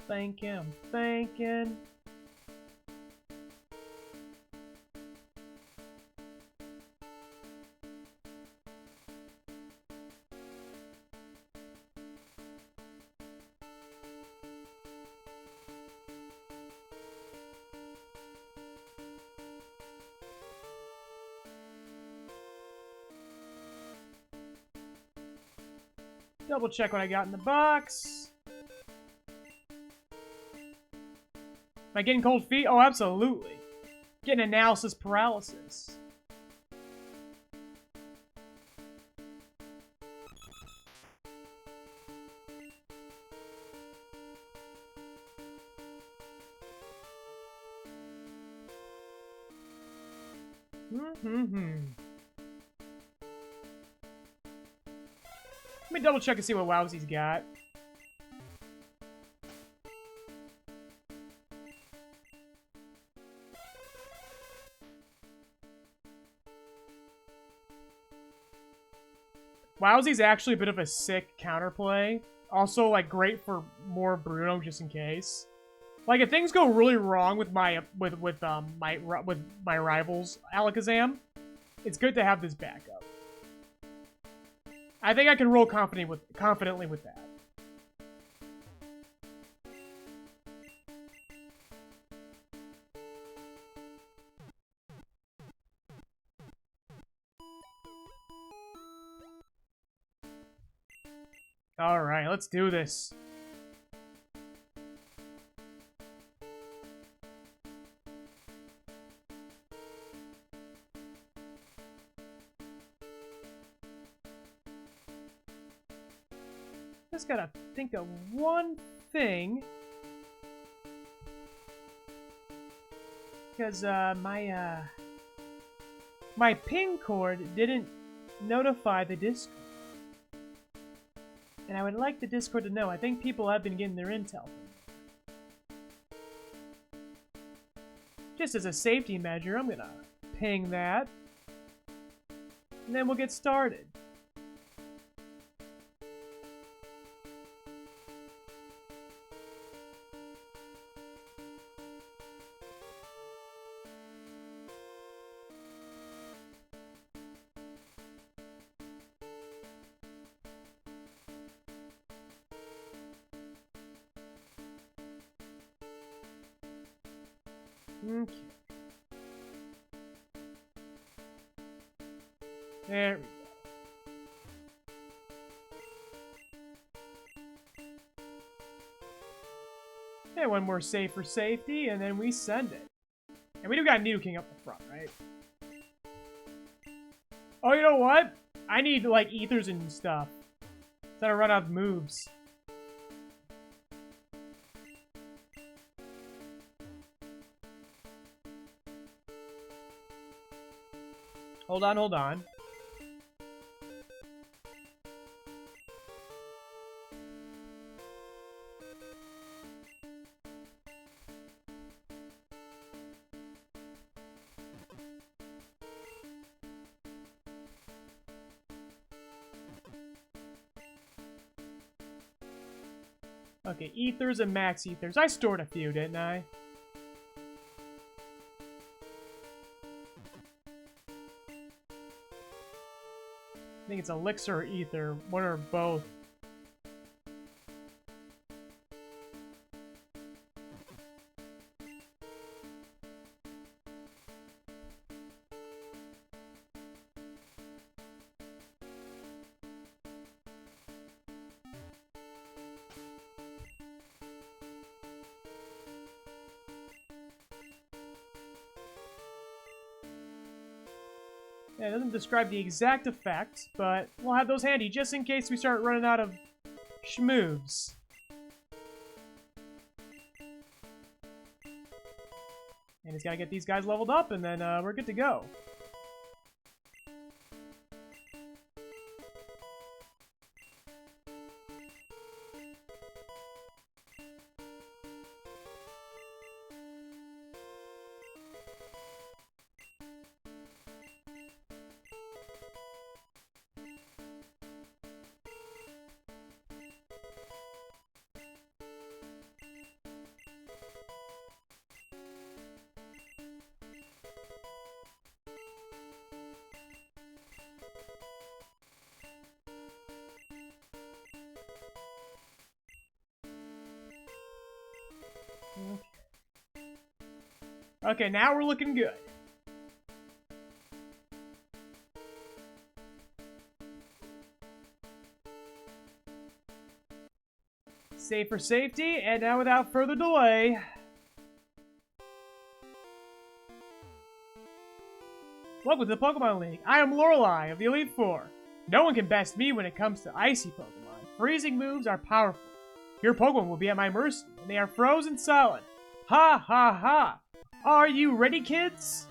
Speaker 1: Thinking, I'm thinking. Double check what I got in the box. Am I getting cold feet? Oh, absolutely. Getting analysis paralysis. Let me double check and see what Wowzy's got. Wowzy's actually a bit of a sick counterplay. Also, like, great for more Bruno just in case. Like, if things go really wrong with my rivals Alakazam, it's good to have this backup. I think I can roll confidently with that. Alright, let's do this. Just gotta think of one thing. Because, my ping cord didn't notify the Discord. And I would like the Discord to know. I think people have been getting their intel. Just as a safety measure, I'm gonna ping that. And then we'll get started. Okay. There we go. And one more save for safety, and then we send it. And we do got Nidoking up the front, right? Oh, you know what? I need, like, ethers and stuff. Instead of run out of moves. Hold on, hold on. Okay, ethers and max ethers. I stored a few, didn't I? I think it's elixir or ether. One or both. Yeah, it doesn't describe the exact effect, but we'll have those handy just in case we start running out of schmoves. And he's got to get these guys leveled up, and then we're good to go. Okay, now we're looking good. Save for safety, and now without further delay... Welcome to the Pokemon League. I am Lorelei of the Elite Four. No one can best me when it comes to icy Pokemon. Freezing moves are powerful. Your Pokemon will be at my mercy, and they are frozen solid. Ha ha ha! Are you ready, kids?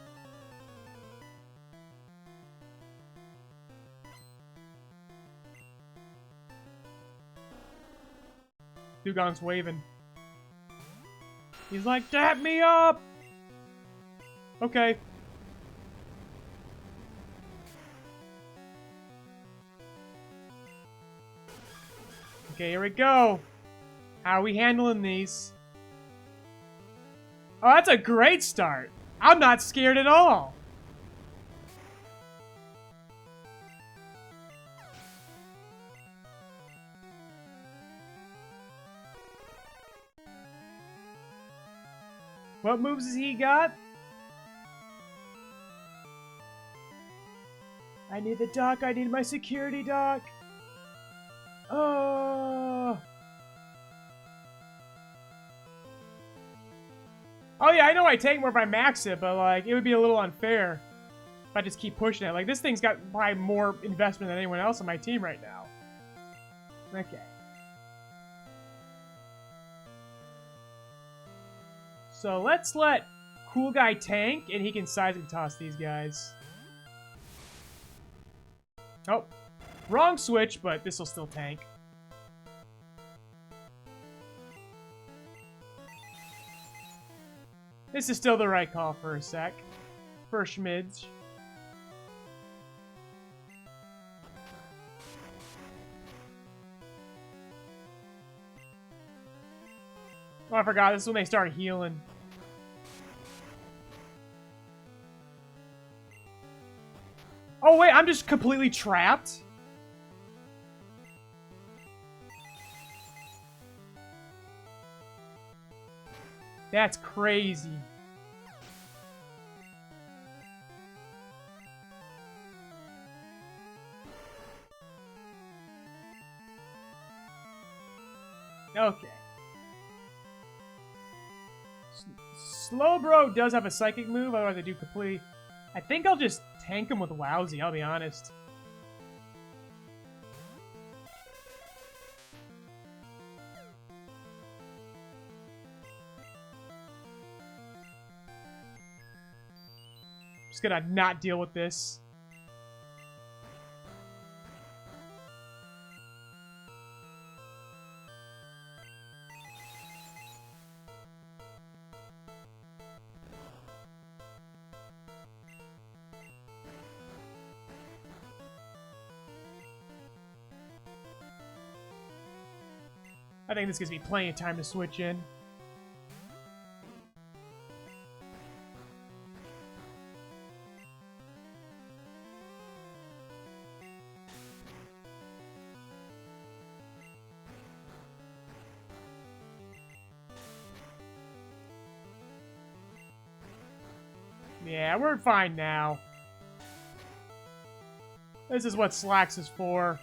Speaker 1: Dugong's waving. He's like, dap me up! Okay. Okay, here we go. How are we handling these? Oh, that's a great start. I'm not scared at all. What moves has he got? I need the dock. I need my security dock. Oh. Oh yeah, I know I take more if I max it, but like, it would be a little unfair if I just keep pushing it. Like, this thing's got probably more investment than anyone else on my team right now. Okay. So let's let Cool Guy tank, and he can seismic toss these guys. Oh, wrong switch, but this will still tank. This is still the right call for a sec. For a schmidge. Oh, I forgot. This is when they start healing. Oh, wait. I'm just completely trapped? That's crazy. Okay. Slowbro does have a psychic move, otherwise I do completely... I think I'll just tank him with Wowsy, I'll be honest. Just gonna not deal with this. I think this gives me plenty of time to switch in. Yeah, we're fine now. This is what Slacks is for.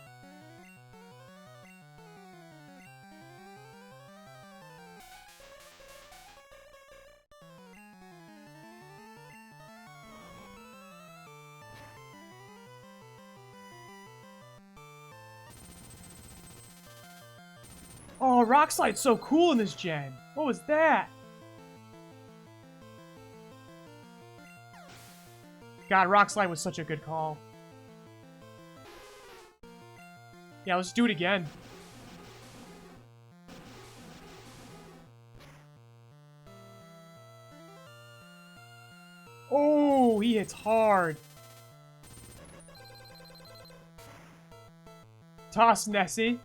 Speaker 1: Oh, Rock Slide's so cool in this gen. What was that? God, Rock Slide was such a good call. Yeah, let's do it again. Oh, he hits hard. Toss Nessie.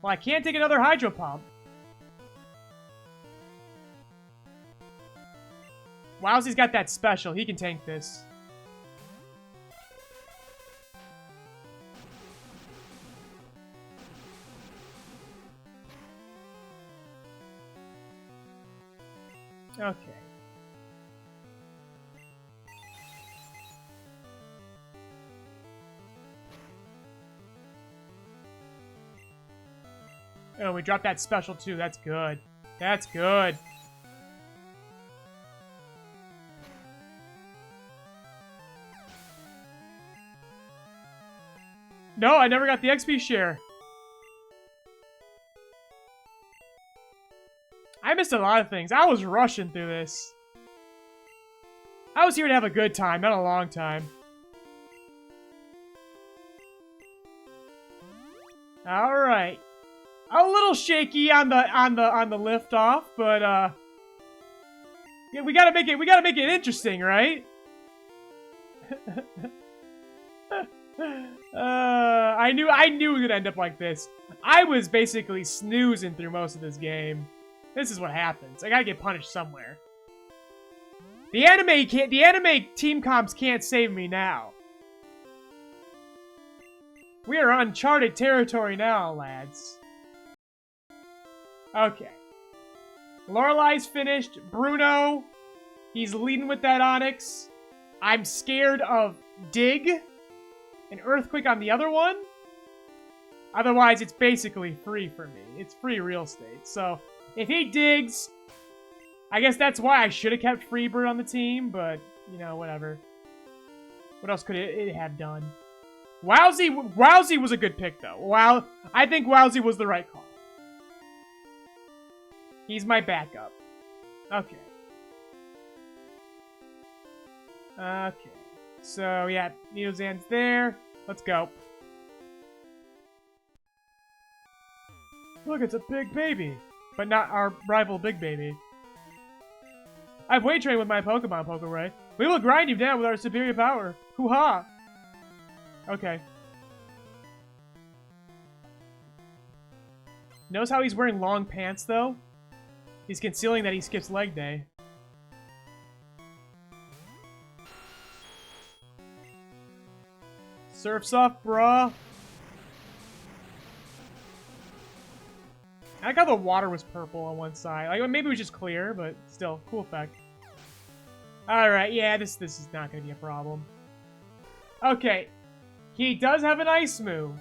Speaker 1: Well, I can't take another Hydro Pump. Wowzy's got that special. He can tank this. Okay. Oh, we dropped that special too. That's good. That's good. No, I never got the XP share. I missed a lot of things. I was rushing through this. I was here to have a good time, not a long time. All right. A little shaky on the lift off, but yeah, we gotta make it interesting, right? I knew it would end up like this. I was basically snoozing through most of this game. This is what happens. I gotta get punished somewhere. The anime team comps can't save me now. We are on uncharted territory now, lads. Okay. Lorelei's finished. Bruno, he's leading with that Onyx. I'm scared of Dig. An Earthquake on the other one. Otherwise, it's basically free for me. It's free real estate. So, if he digs, I guess that's why I should have kept Freebird on the team, but, you know, whatever. What else could it have done? Wowzy was a good pick, though. I think Wowzy was the right call. He's my backup. Okay. Okay. So, yeah, Neozan's there. Let's go. Look, it's a big baby. But not our rival big baby. I've weight trained with my Pokemon, PokeRoy. We will grind you down with our superior power. Hoo-ha! Okay. Notice how he's wearing long pants, though? He's concealing that he skips leg day. Surf's off, bruh. I like how the water was purple on one side. Like, maybe it was just clear, but still, cool effect. Alright, yeah, this is not going to be a problem. Okay. He does have an ice move.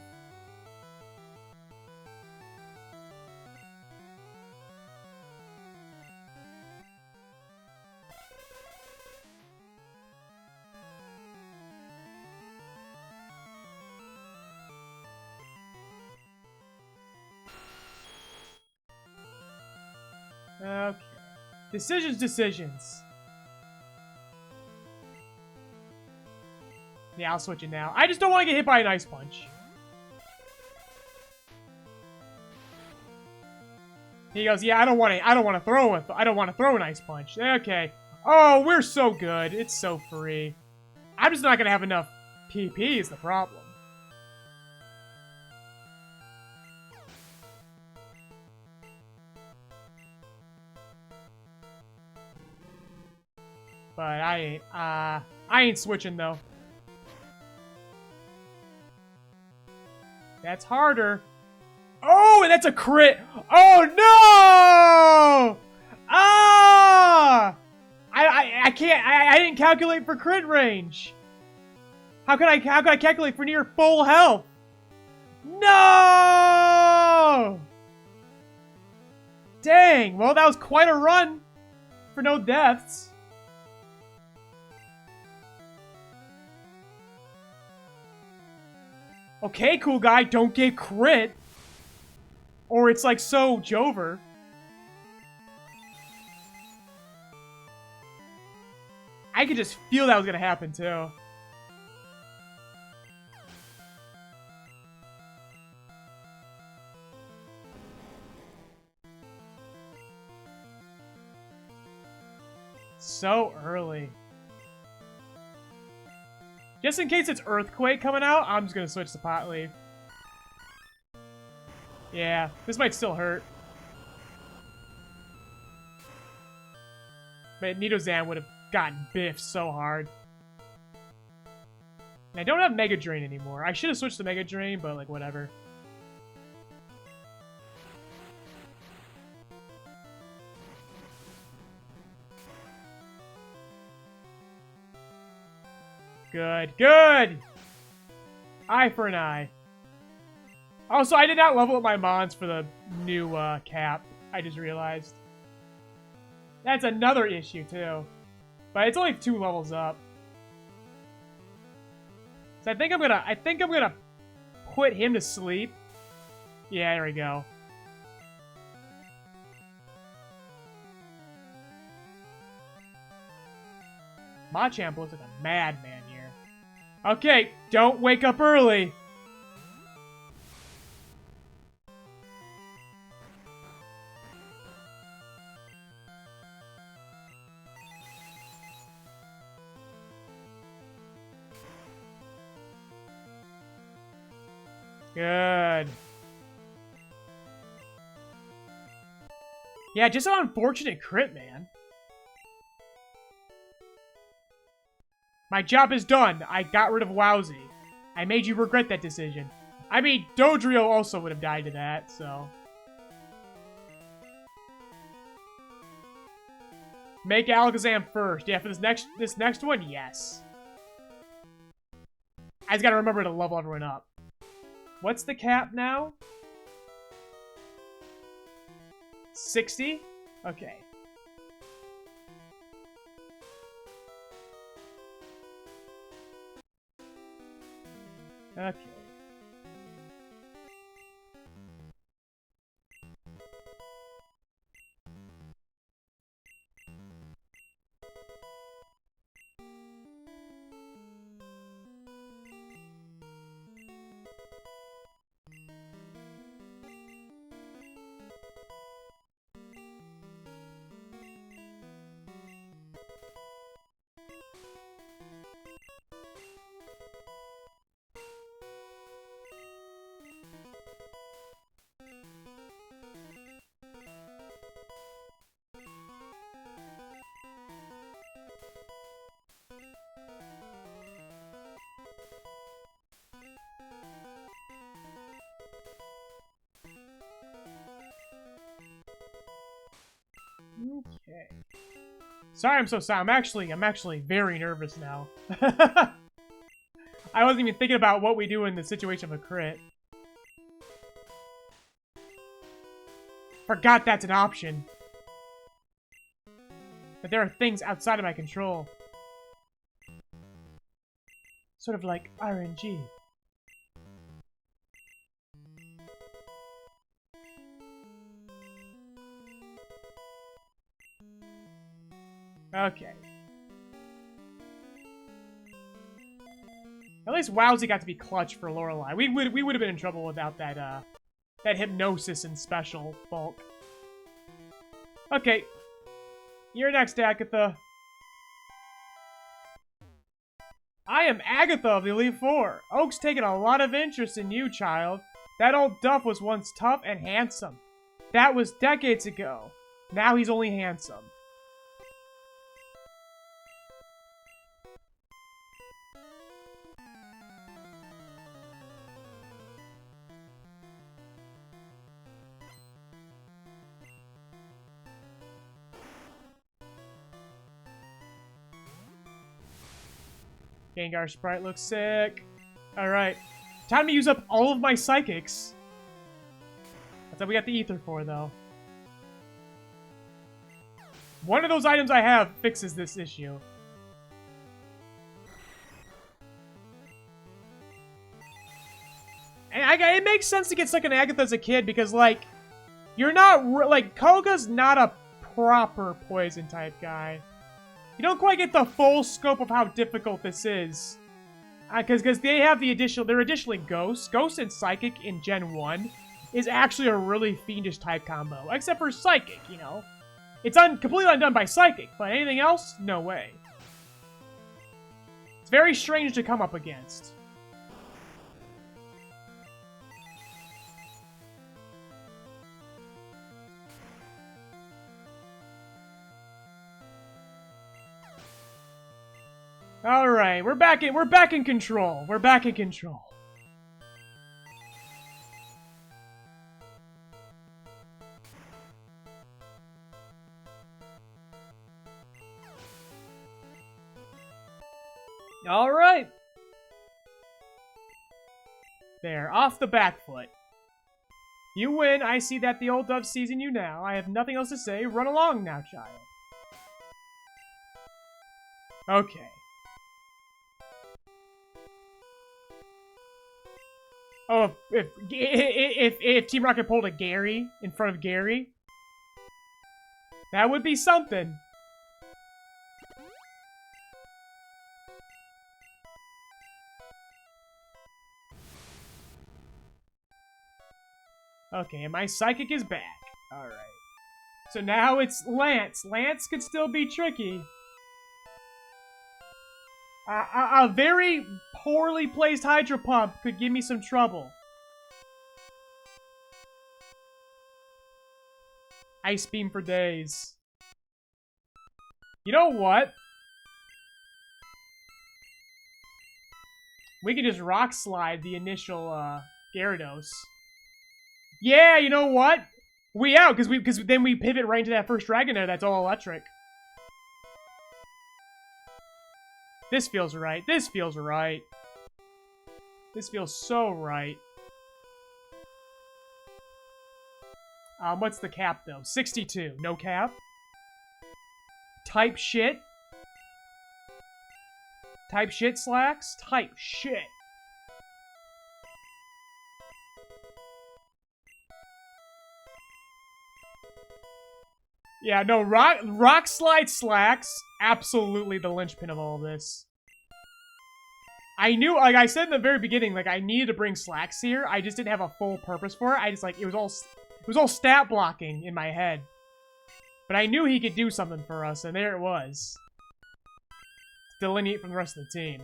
Speaker 1: Okay. Decisions. Yeah, I'll switch it now. I just don't want to get hit by an Ice Punch. He goes, yeah, I don't want to throw an Ice Punch. Okay. Oh, we're so good. It's so free. I'm just not gonna have enough PP is the problem. But I ain't switching, though. That's harder. Oh, and that's a crit. Oh, no! Ah! I can't, I didn't calculate for crit range. How could I calculate for near full health? No! Dang, well, that was quite a run for no deaths. Okay, cool guy, don't get crit. Or it's like so Jover. I could just feel that was gonna happen too. So early. Just in case it's Earthquake coming out, I'm just gonna switch to Pot Leaf. Yeah, this might still hurt. But Nidozan would have gotten biffed so hard. And I don't have Mega Drain anymore. I should have switched to Mega Drain, but like whatever. Good, good! Eye for an eye. Also, I did not level up my mons for the new cap. I just realized. That's another issue too. But it's only 2 levels up. So I think I'm gonna put him to sleep. Yeah, there we go. Machamp looks like a madman here. Okay, don't wake up early. Good. Yeah, just an unfortunate crit, man. My job is done. I got rid of Wowzy. I made you regret that decision. I mean, Dodrio also would have died to that, so. Make Alakazam first. Yeah, for this next one, yes. I just gotta remember to level everyone up. What's the cap now? 60? Okay. Okay. Okay. Sorry I'm so sad. I'm actually very nervous now. I wasn't even thinking about what we do in the situation of a crit. Forgot that's an option. But there are things outside of my control. Sort of like RNG. Okay. At least Wowzy got to be clutch for Lorelei. We would have been in trouble without that that hypnosis and special bulk. Okay. You're next, Agatha. I am Agatha of the Elite Four. Oak's taken a lot of interest in you, child. That old Duff was once tough and handsome. That was decades ago. Now he's only handsome. Gengar Sprite looks sick. Alright. Time to use up all of my psychics. That's what we got the ether for, though. One of those items I have fixes this issue. And it makes sense to get stuck in Agatha as a kid because, like, you're not, like, Koga's not a proper poison type guy. You don't quite get the full scope of how difficult this is. Because they have the additional, they're additionally Ghost. Ghost and Psychic in Gen 1 is actually a really fiendish type combo. Except for Psychic, you know. It's completely undone by Psychic, but anything else? No way. It's very strange to come up against. All right, we're back in control. We're back in control. All right. There, off the back foot. You win. I see that the old dove sees in you now. I have nothing else to say. Run along now, child. Okay. Oh, if Team Rocket pulled a Gary in front of Gary, that would be something. Okay, and my Psychic is back. Alright. So now it's Lance. Lance could still be tricky. A very poorly placed Hydro Pump could give me some trouble. Ice Beam for days. You know what? We can just Rock Slide the initial, Gyarados. Yeah, you know what? We out, because then we pivot right into that first Dragonair that's all electric. This feels right. This feels right. This feels so right. What's the cap, though? 62. No cap? Type shit? Type shit, Slacks? Type shit. Yeah, no, Rock Slide Slacks, absolutely the linchpin of all of this. I knew, like I said in the very beginning, like I needed to bring Slacks here. I just didn't have a full purpose for it. I just like it was all stat blocking in my head. But I knew he could do something for us, and there it was. Delineate from the rest of the team.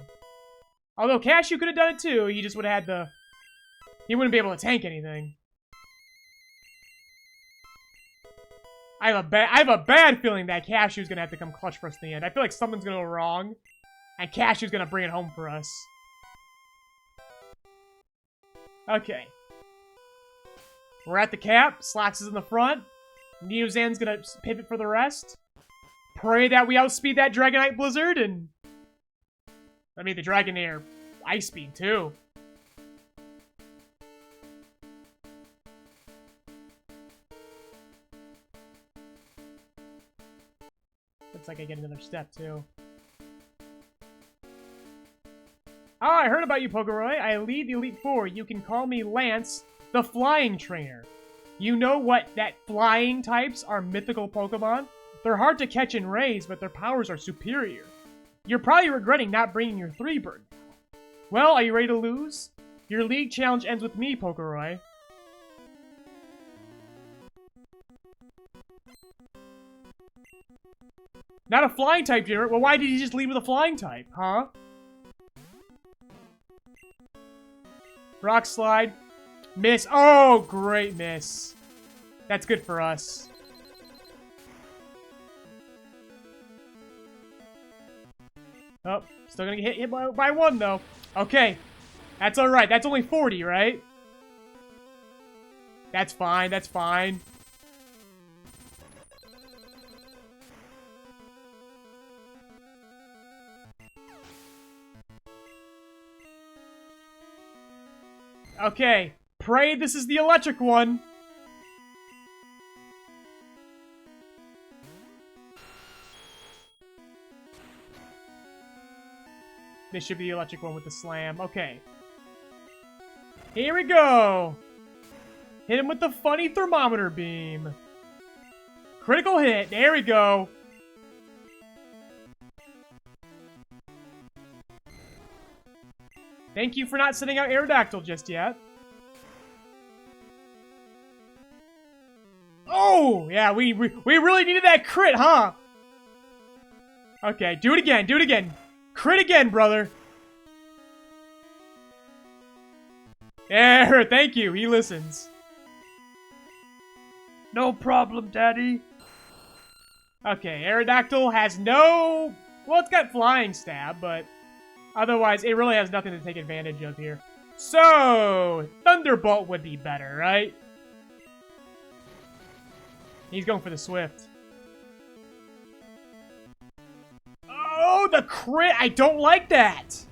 Speaker 1: Although Cashew could have done it too, he just would have had he wouldn't be able to tank anything. I have a bad feeling that Cashew's gonna have to come clutch for us in the end. I feel like something's gonna go wrong, and Cashew's gonna bring it home for us. Okay. We're at the cap. Slacks is in the front. Neozan's gonna pivot for the rest. Pray that we outspeed that Dragonite Blizzard, and... I mean, the Dragonair Ice Beam, too. Looks like I get another step, too. Oh, I heard about you, PokeRoy. I lead the Elite Four. You can call me Lance, the Flying Trainer. You know what? That flying types are mythical Pokemon. They're hard to catch and raise, but their powers are superior. You're probably regretting not bringing your 3-bird now. Well, are you ready to lose? Your league challenge ends with me, PokeRoy. Not a flying type, Jared. Well, why did he just lead with a flying type, huh? Rock Slide. Miss. Oh, great miss. That's good for us. Oh, still gonna get hit by one, though. Okay. That's alright. That's only 40, right? That's fine. That's fine. Okay. Pray this is the electric one. This should be the electric one with the slam. Okay. Here we go. Hit him with the funny thermometer beam. Critical hit. There we go. Thank you for not sending out Aerodactyl just yet. Oh! Yeah, we really needed that crit, huh? Okay, do it again. Do it again. Crit again, brother. There, thank you. He listens. No problem, Daddy. Okay, Aerodactyl has no... Well, it's got Flying Stab, but... Otherwise, it really has nothing to take advantage of here. So, Thunderbolt would be better, right? He's going for the Swift. Oh, the crit! I don't like that!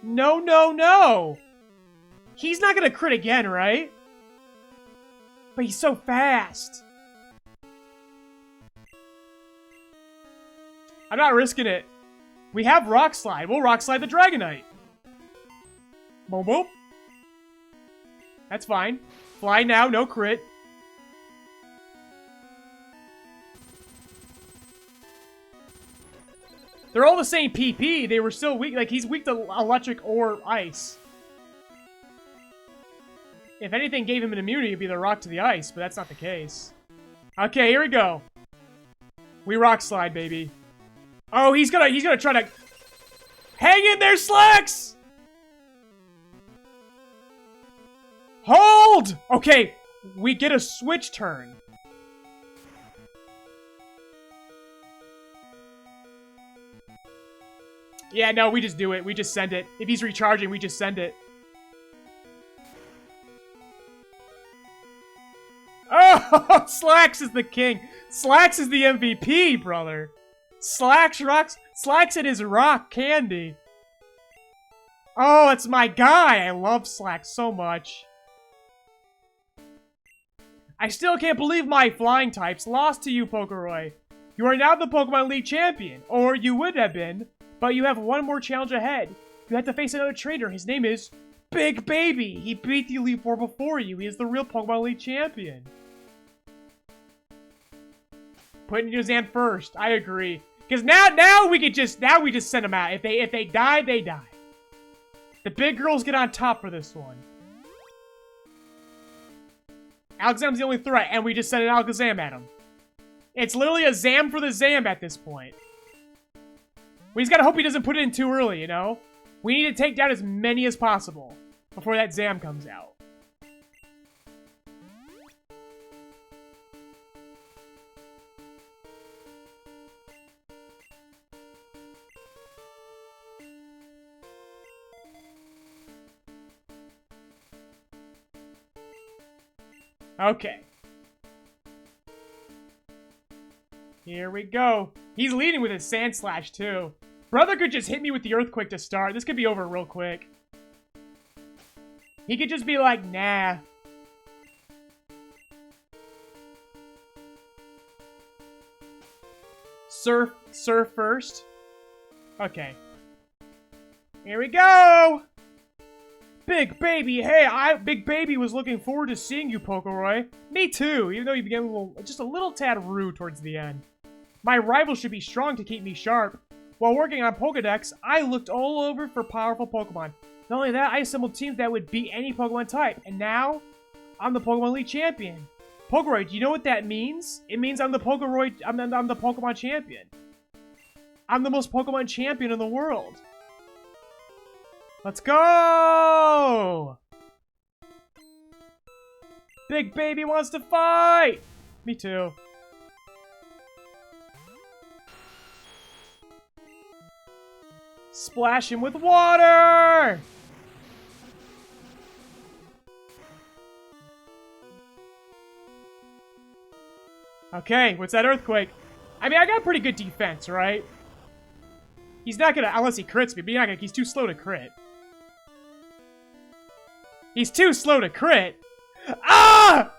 Speaker 1: No, no, no! He's not gonna crit again, right? But he's so fast. I'm not risking it. We have Rock Slide. We'll Rock Slide the Dragonite. Boom, boom. That's fine. Fly now, no crit. They're all the same PP. They were still weak. Like, he's weak to electric or ice. If anything gave him an immunity, it'd be the rock to the ice, but that's not the case. Okay, here we go. We Rock Slide, baby. Oh, he's gonna try to... Hang in there, Slacks! Hold! Okay, we get a switch turn. Yeah, no, we just do it. We just send it. If he's recharging, we just send it. Oh, Slacks is the king. Slacks is the MVP, brother. Slacks at his rock candy. Oh, it's my guy. I love Slacks so much. I still can't believe my flying types lost to you, PokeRoy. You are now the Pokemon League champion, or you would have been, but you have one more challenge ahead. You have to face another trainer. His name is Big Baby. He beat the Elite Four before you. He is the real Pokemon League champion. Put in his hand first. I agree. Because now we just send them out. If they die, they die. The big girls get on top for this one. Alakazam's the only threat, and we just send an Alakazam at him. It's literally a Zam for the Zam at this point. We just gotta hope he doesn't put it in too early, you know? We need to take down as many as possible before that Zam comes out. Okay. Here we go. He's leading with his Sand Slash, too. Brother could just hit me with the Earthquake to start. This could be over real quick. He could just be like, nah. Surf first. Okay. Here we go! Big Baby, hey, Big Baby was looking forward to seeing you, PokeRoy. Me too, even though you began just a little tad rude towards the end. My rival should be strong to keep me sharp. While working on Pokedex, I looked all over for powerful Pokemon. Not only that, I assembled teams that would beat any Pokemon type, and now, I'm the Pokemon League champion. PokeRoy, do you know what that means? It means I'm the I'm the Pokemon champion. I'm the most Pokemon champion in the world. Let's go! Big Baby wants to fight! Me too. Splash him with water! Okay, what's that earthquake? I mean, I got pretty good defense, right? He's not gonna, unless he crits me, but he's too slow to crit. He's too slow to crit. Ah!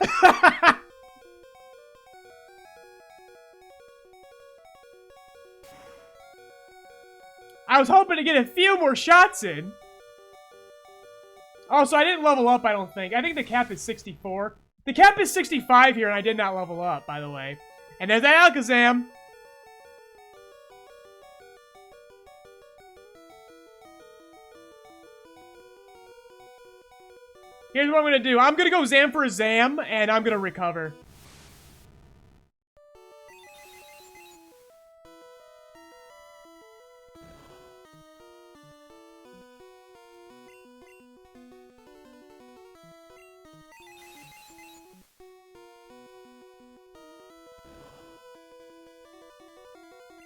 Speaker 1: I was hoping to get a few more shots in. Oh, so I didn't level up, I don't think. I think the cap is 64. The cap is 65 here, and I did not level up, by the way. And there's that Alakazam. Here's what I'm going to do. I'm going to go Zam for a Zam, and I'm going to recover.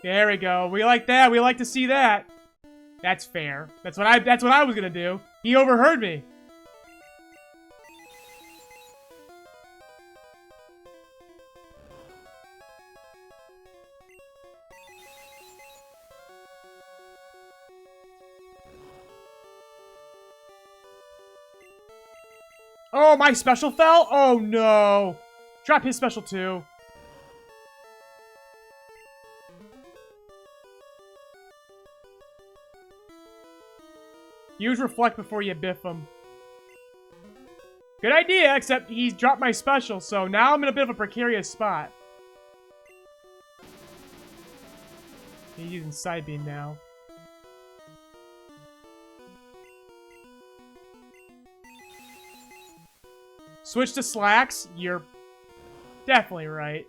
Speaker 1: There we go. We like that. We like to see that. That's fair. That's what I was going to do. He overheard me. Oh, my special fell? Oh, no. Drop his special, too. Use Reflect before you biff him. Good idea, except he's dropped my special, so now I'm in a bit of a precarious spot. He's using Side Beam now. Switch to Slacks? You're definitely right.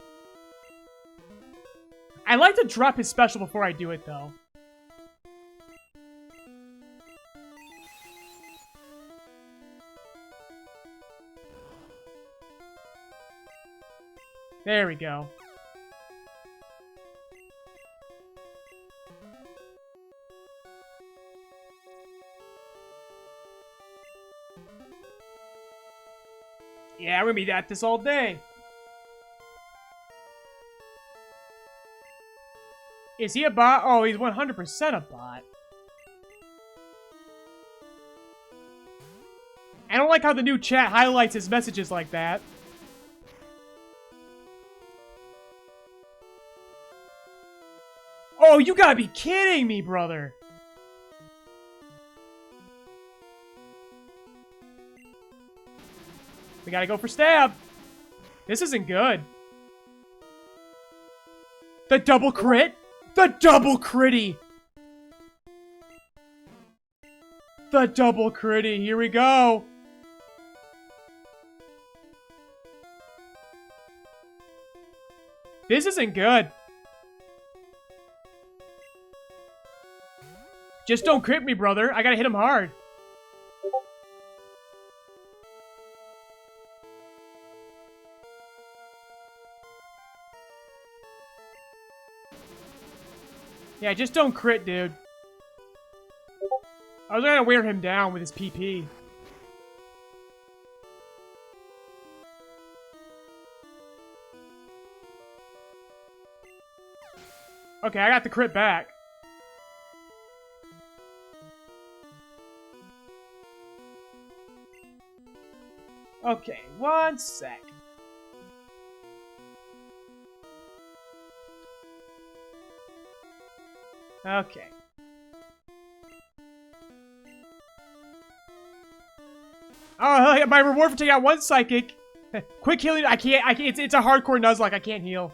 Speaker 1: I like to drop his special before I do it, though. There we go. Yeah, we're gonna be at this all day. Is he a bot? Oh, he's 100% a bot. I don't like how the new chat highlights his messages like that. Oh, you gotta be kidding me, brother. We gotta go for stab. This isn't good. The double crit? The double critty! The double critty. Here we go. This isn't good. Just don't crit me, brother. I gotta hit him hard. Yeah, just don't crit, dude. I was gonna wear him down with his PP. Okay, I got the crit back. Okay, one sec. Okay. Oh, my reward for taking out one psychic. Quick healing. I can't. It's a hardcore Nuzlocke. I can't heal.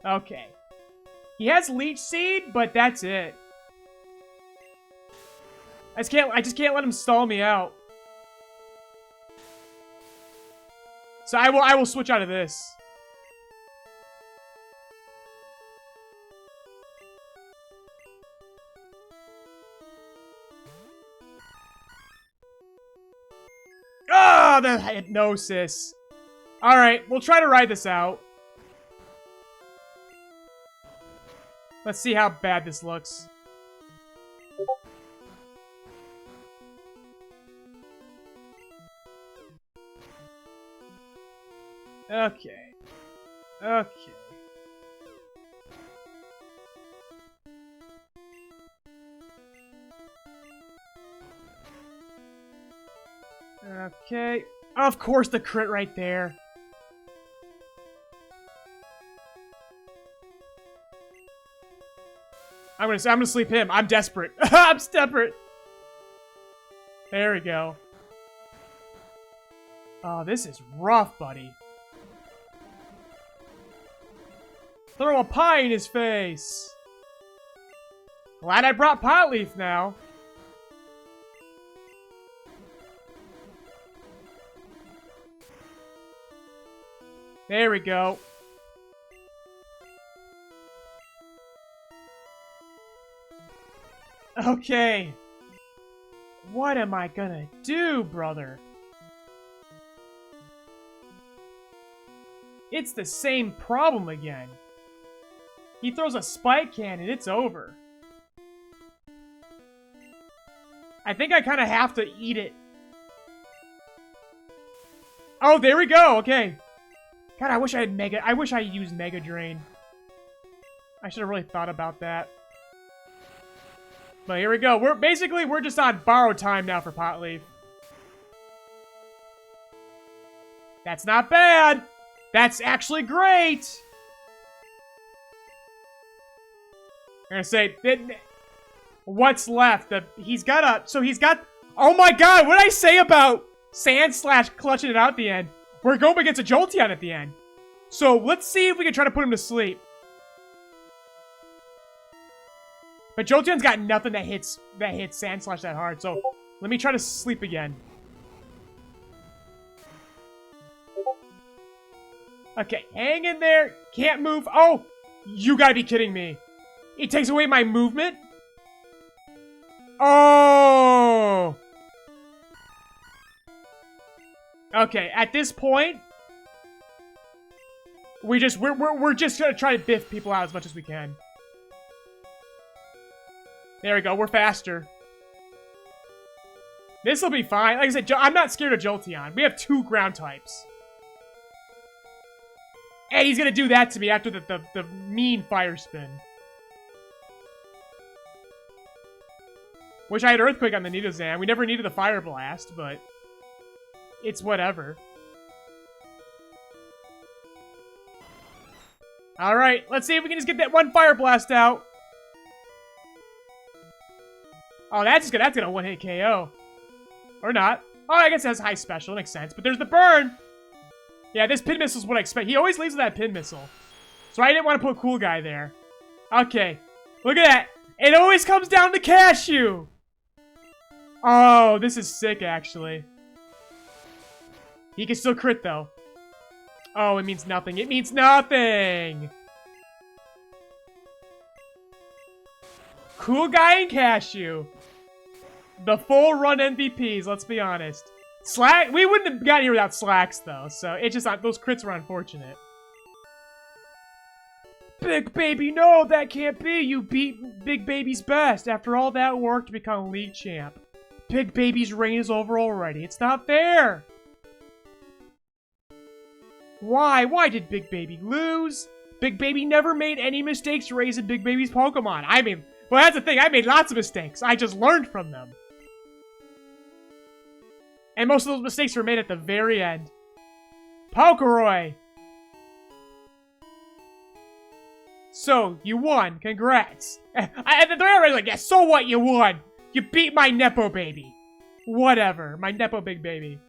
Speaker 1: Okay. He has Leech Seed, but that's it. I just can't let him stall me out. So I will switch out of this. Ah, the hypnosis. All right, we'll try to ride this out. Let's see how bad this looks. Okay. Okay. Okay. Of course, the crit right there. I'm gonna sleep him. I'm desperate. I'm desperate. There we go. Oh, this is rough, buddy. Throw a pie in his face. Glad I brought Pot Leaf now. There we go. Okay. What am I gonna do, brother? It's the same problem again. He throws a spike cannon, it's over. I think I kind of have to eat it. Oh, there we go, okay. God, I wish I used Mega Drain. I should have really thought about that. But here we go. We're just on borrowed time now for Pot Leaf. That's not bad. That's actually great. I'm gonna say, what's left? He's got, oh my god, what did I say about Sand Slash clutching it out at the end? We're going against a Jolteon at the end. So let's see if we can try to put him to sleep. But Jolteon's got nothing that hits Sand Slash that hard, so let me try to sleep again. Okay, hang in there. Can't move. Oh, you gotta be kidding me. It takes away my movement? Oh! Okay, at this point, we're just gonna try to biff people out as much as we can. There we go, we're faster. This'll be fine. Like I said, I'm not scared of Jolteon. We have 2 ground types. And he's gonna do that to me after the mean Fire Spin. Wish I had Earthquake on the Nidozan. We never needed the Fire Blast, but it's whatever. Alright, let's see if we can just get that 1 Fire Blast out. Oh, that's gonna one-hit KO. Or not. Oh, I guess it has high special. It makes sense. But there's the burn! Yeah, this Pin Missile is what I expect. He always leaves with that Pin Missile. So I didn't want to put Cool Guy there. Okay. Look at that. It always comes down to Cashew! Oh, this is sick, actually. He can still crit, though. Oh, it means nothing. It means nothing! Cool Guy and Cashew. The full run MVPs, let's be honest. Slack, we wouldn't have gotten here without Slacks, though, so it's just not, those crits were unfortunate. Big Baby, no, that can't be. You beat Big Baby's best after all that work to become League Champ. Big Baby's reign is over already. It's not fair. Why? Why did Big Baby lose? Big Baby never made any mistakes raising Big Baby's Pokemon. I mean, well, that's the thing. I made lots of mistakes. I just learned from them. And most of those mistakes were made at the very end. PokeRoy! So, you won. Congrats. The was like, yeah, so what? You won. You beat my Nepo baby. Whatever. My Nepo big baby.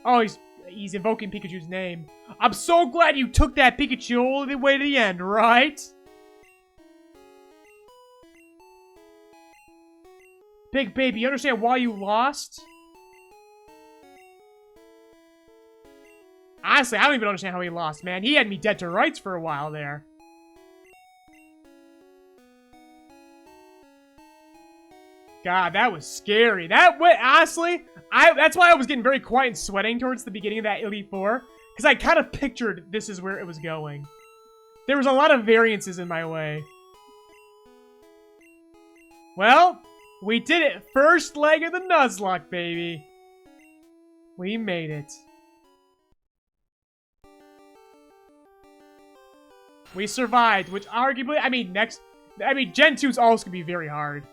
Speaker 1: Oh, he's invoking Pikachu's name. I'm so glad you took that Pikachu all the way to the end, right? Big Baby, you understand why you lost? Honestly, I don't even understand how he lost, man. He had me dead to rights for a while there. God, that was scary. Honestly, that's why I was getting very quiet and sweating towards the beginning of that Elite Four. Because I kind of pictured this is where it was going. There was a lot of variances in my way. Well, we did it. First leg of the Nuzlocke, baby. We made it. We survived, which arguably, Gen 2's also gonna be very hard.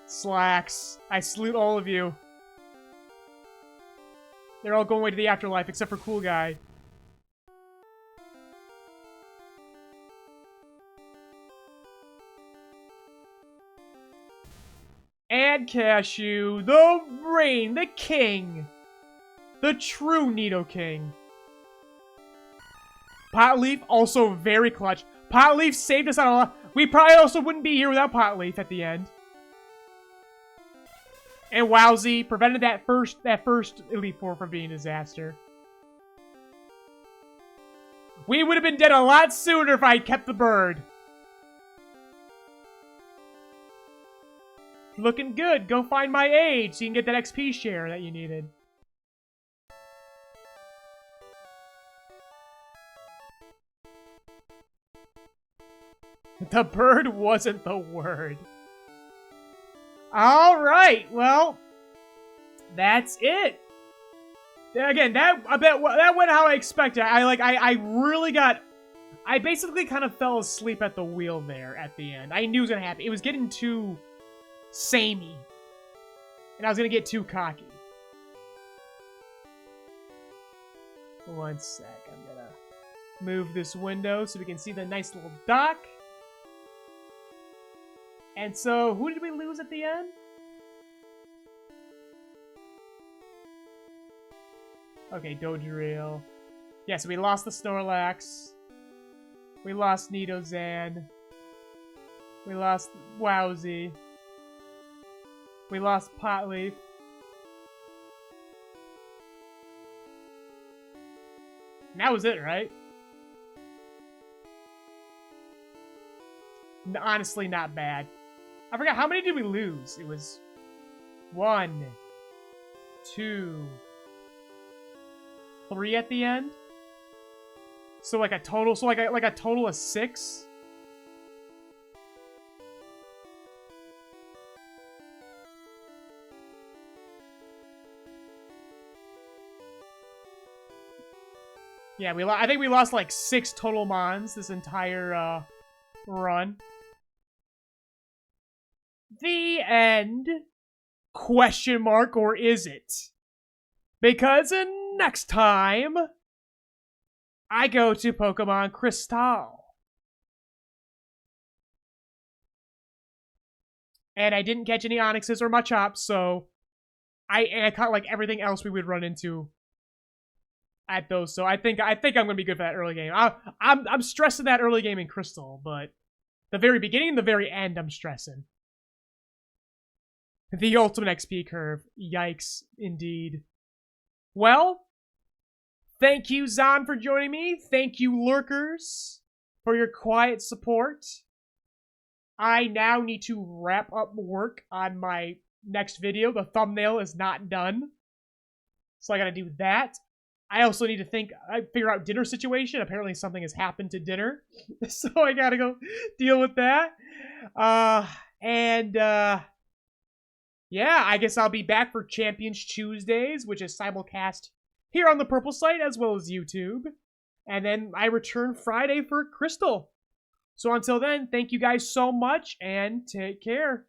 Speaker 1: Slacks. I salute all of you. They're all going away to the afterlife, except for Cool Guy. And Cashew, the reign, the king. The true Nidoking. Potleaf, also very clutch. Potleaf saved us on a lot. We probably also wouldn't be here without Potleaf at the end. And Wowzy prevented that first Elite Four from being a disaster. We would have been dead a lot sooner if I had kept the bird. Looking good. Go find my age so you can get that XP share that you needed. The bird wasn't the word. Alright, well, that's it. Again, that went how I expected. I basically kind of fell asleep at the wheel there at the end. I knew it was gonna happen. It was getting too samey. And I was gonna get too cocky. One sec, I'm gonna move this window so we can see the nice little dock. And so, who did we lose at the end? Okay, Dodrio. Yeah, so we lost the Snorlax. We lost Nidozan. We lost Wowzy. We lost Potleaf. And that was it, right? Honestly, not bad. I forgot, how many did we lose? It was 1, 2, 3 at the end. So like a total, like a total of 6. Yeah, I think we lost like 6 total Mons this entire run. The end? Question mark, or is it? Because next time, I go to Pokemon Crystal. And I didn't catch any Onyxes or Machops, so I caught like everything else we would run into at those. So I think I'm gonna be good for that early game. I'm stressing that early game in Crystal, but the very beginning and the very end, I'm stressing. The ultimate XP curve. Yikes, indeed. Well, thank you, Zon, for joining me. Thank you, Lurkers, for your quiet support. I now need to wrap up work on my next video. The thumbnail is not done, so I gotta do that. I also need to figure out dinner situation. Apparently something has happened to dinner, so I gotta go deal with that. Yeah, I guess I'll be back for Champions Tuesdays, which is simulcast here on the Purple site as well as YouTube. And then I return Friday for Crystal. So until then, thank you guys so much and take care.